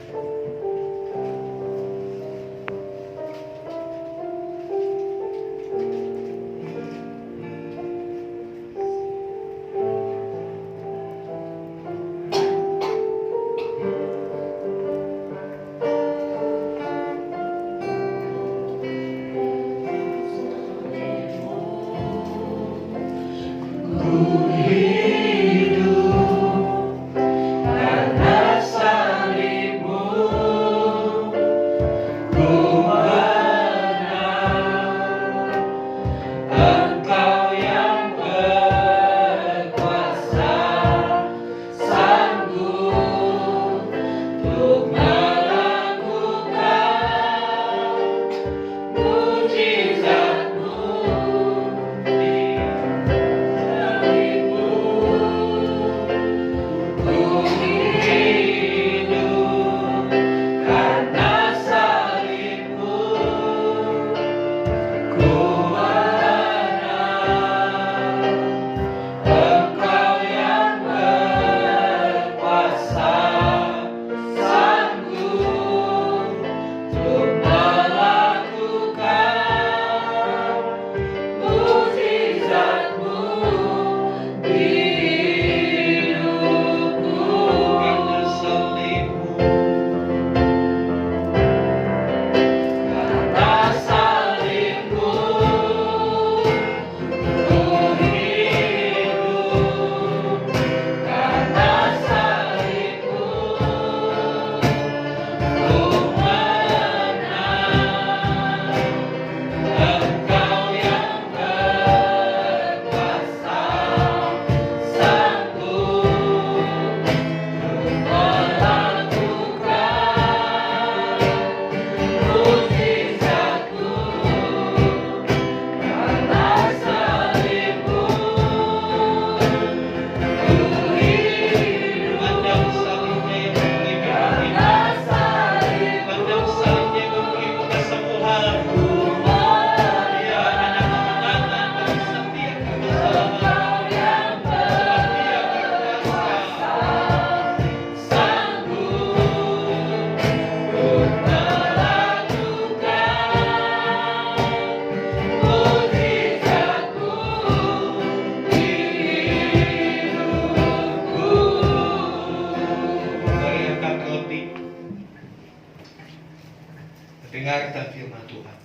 Dengarkan firman Tuhan.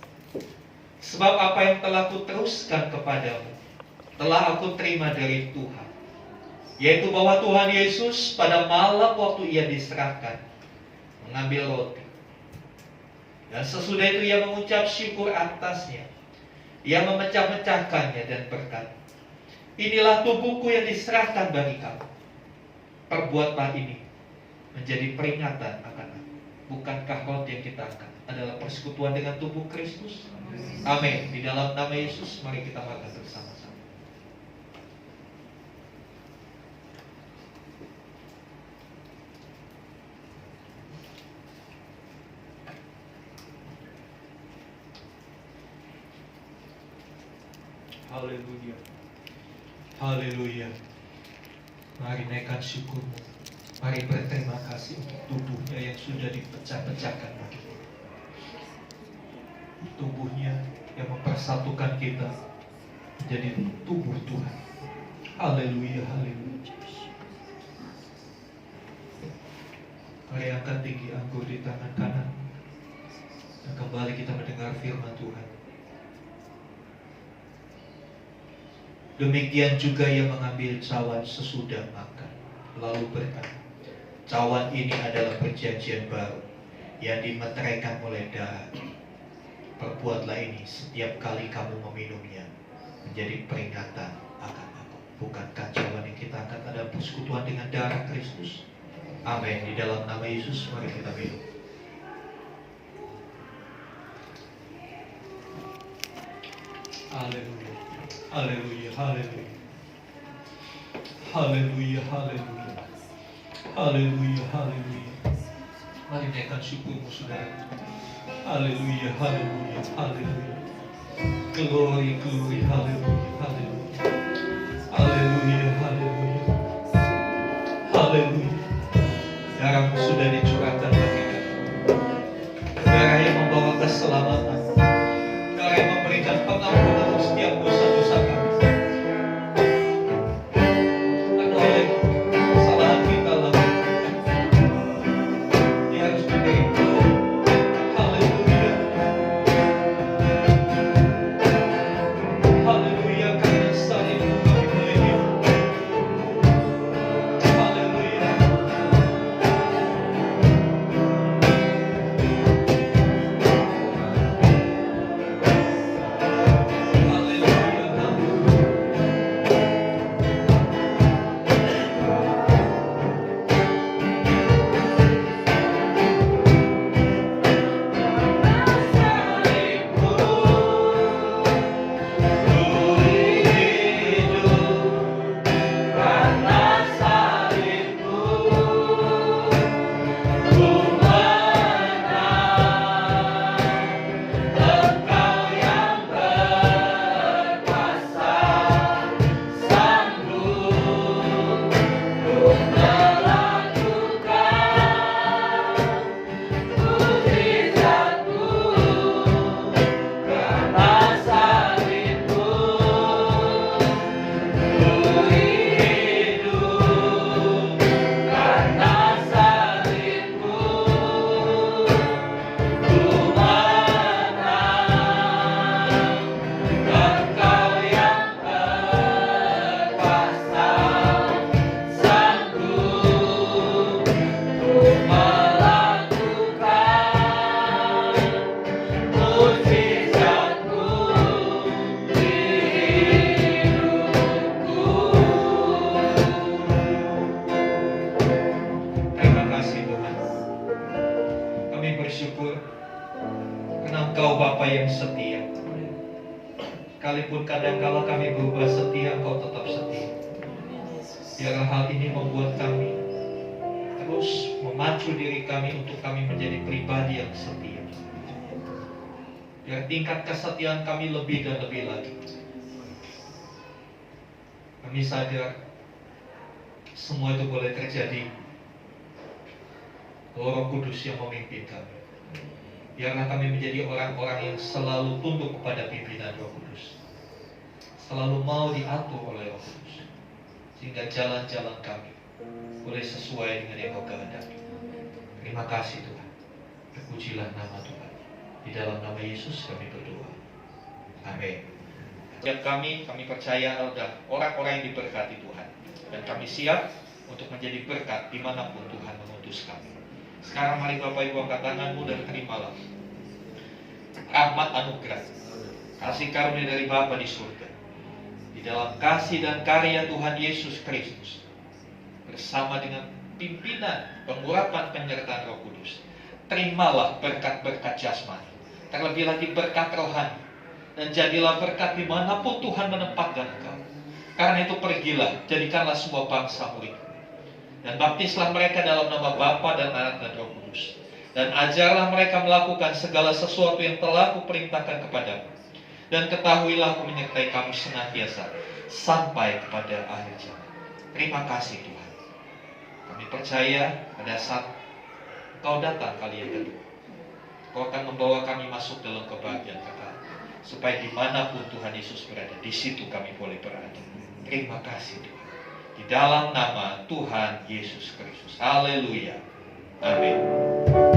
Sebab apa yang telah kuteruskan kepadamu telah aku terima dari Tuhan, yaitu bahwa Tuhan Yesus pada malam waktu ia diserahkan mengambil roti, dan sesudah itu ia mengucap syukur atasnya, ia memecah-mecahkannya dan berkata, inilah tubuhku yang diserahkan bagi kamu, perbuatlah ini menjadi peringatan akan aku. Bukankah roti yang kita angkat adalah persekutuan dengan tubuh Kristus? Amin. Di dalam nama Yesus, mari kita makan bersama-sama. Haleluya. Haleluya. Mari naikkan syukurmu. Mari berterima kasih untuk tubuhnya yang sudah dipecah-pecahkan bagi kita. Tubuhnya yang mempersatukan kita menjadi tubuh Tuhan. Haleluya, haleluya. Mari angkat tinggi anggur di tangan kanan, dan kembali kita mendengar firman Tuhan. Demikian juga ia mengambil cawan sesudah makan, lalu berkata, cawan ini adalah perjanjian baru yang dimeteraikan oleh darah. Perbuatlah ini setiap kali kamu meminumnya menjadi peringatan akan aku. Bukankah cawan yang kita angkat adalah persekutuan dengan darah Kristus? Amin. Di dalam nama Yesus mari kita minum. Haleluya. Haleluya. Haleluya. Haleluya. Haleluya. Haleluya. Haleluya. Mari naikkan syukurmu saudara. Haleluya. Haleluya. Haleluya. Glory, glory, haleluya, haleluya. Haleluya, haleluya. Haleluya. Darahmu sudah dicurahkan bagi kami. Darah yang membawa keselamatan. Darah yang memberikan pengampunan untuk setiap dosa-dosa kami. Bukan oleh kesalahan kita lagi. Dia harus menderita. Haleluya. Haleluya, karena salibmu kami boleh hidup. Haleluya. Terima kasih Tuhan. Kami bersyukur karena Engkau Bapa yang setia. Sekalipun kadang-kala kami berubah setia, Engkau tetap setia. Biarlah hal ini membuat kami terus memacu diri kami untuk kami menjadi pribadi yang setia. Biar tingkat kesetiaan kami lebih dan lebih lagi. Kami sadar semua itu boleh terjadi Roh Kudus yang memimpin kami. Biarlah kami menjadi orang-orang yang selalu tunduk kepada pimpinan Roh Kudus, selalu mau diatur oleh Roh Kudus, sehingga jalan-jalan kami boleh sesuai dengan yang Kau kehendaki. Terima kasih Tuhan. Terpujilah nama Tuhan. Di dalam nama Yesus kami berdoa. Amin. Setiap kami percaya ada orang-orang yang diberkati Tuhan, dan kami siap untuk menjadi berkat dimanapun Tuhan mengutus kami. Sekarang mari Bapak Ibu angkat tanganmu dan terimalah rahmat anugerah, kasih karunia dari Bapa di surga, di dalam kasih dan karya Tuhan Yesus Kristus, bersama dengan pimpinan, pengurapan, penyertaan Roh Kudus. Terimalah berkat-berkat jasmani, terlebih lagi berkat rohani, dan jadilah berkat dimanapun Tuhan menempatkan engkau. Karena itu pergilah, jadikanlah semua bangsa murid, dan baptislah mereka dalam nama Bapa dan Anak dan Roh Kudus, dan ajarlah mereka melakukan segala sesuatu yang telah Kuperintahkan kepadamu. Dan ketahuilah Aku menyertai kamu senantiasa sampai kepada akhir zaman. Terima kasih Tuhan. Kami percaya pada saat Kau datang kali yang kedua, Kau akan membawa kami masuk dalam kebahagiaan kekal, supaya dimanapun Tuhan Yesus berada, di situ kami boleh berada. Terima kasih Tuhan. Di dalam nama Tuhan Yesus Kristus. Haleluya. Amin.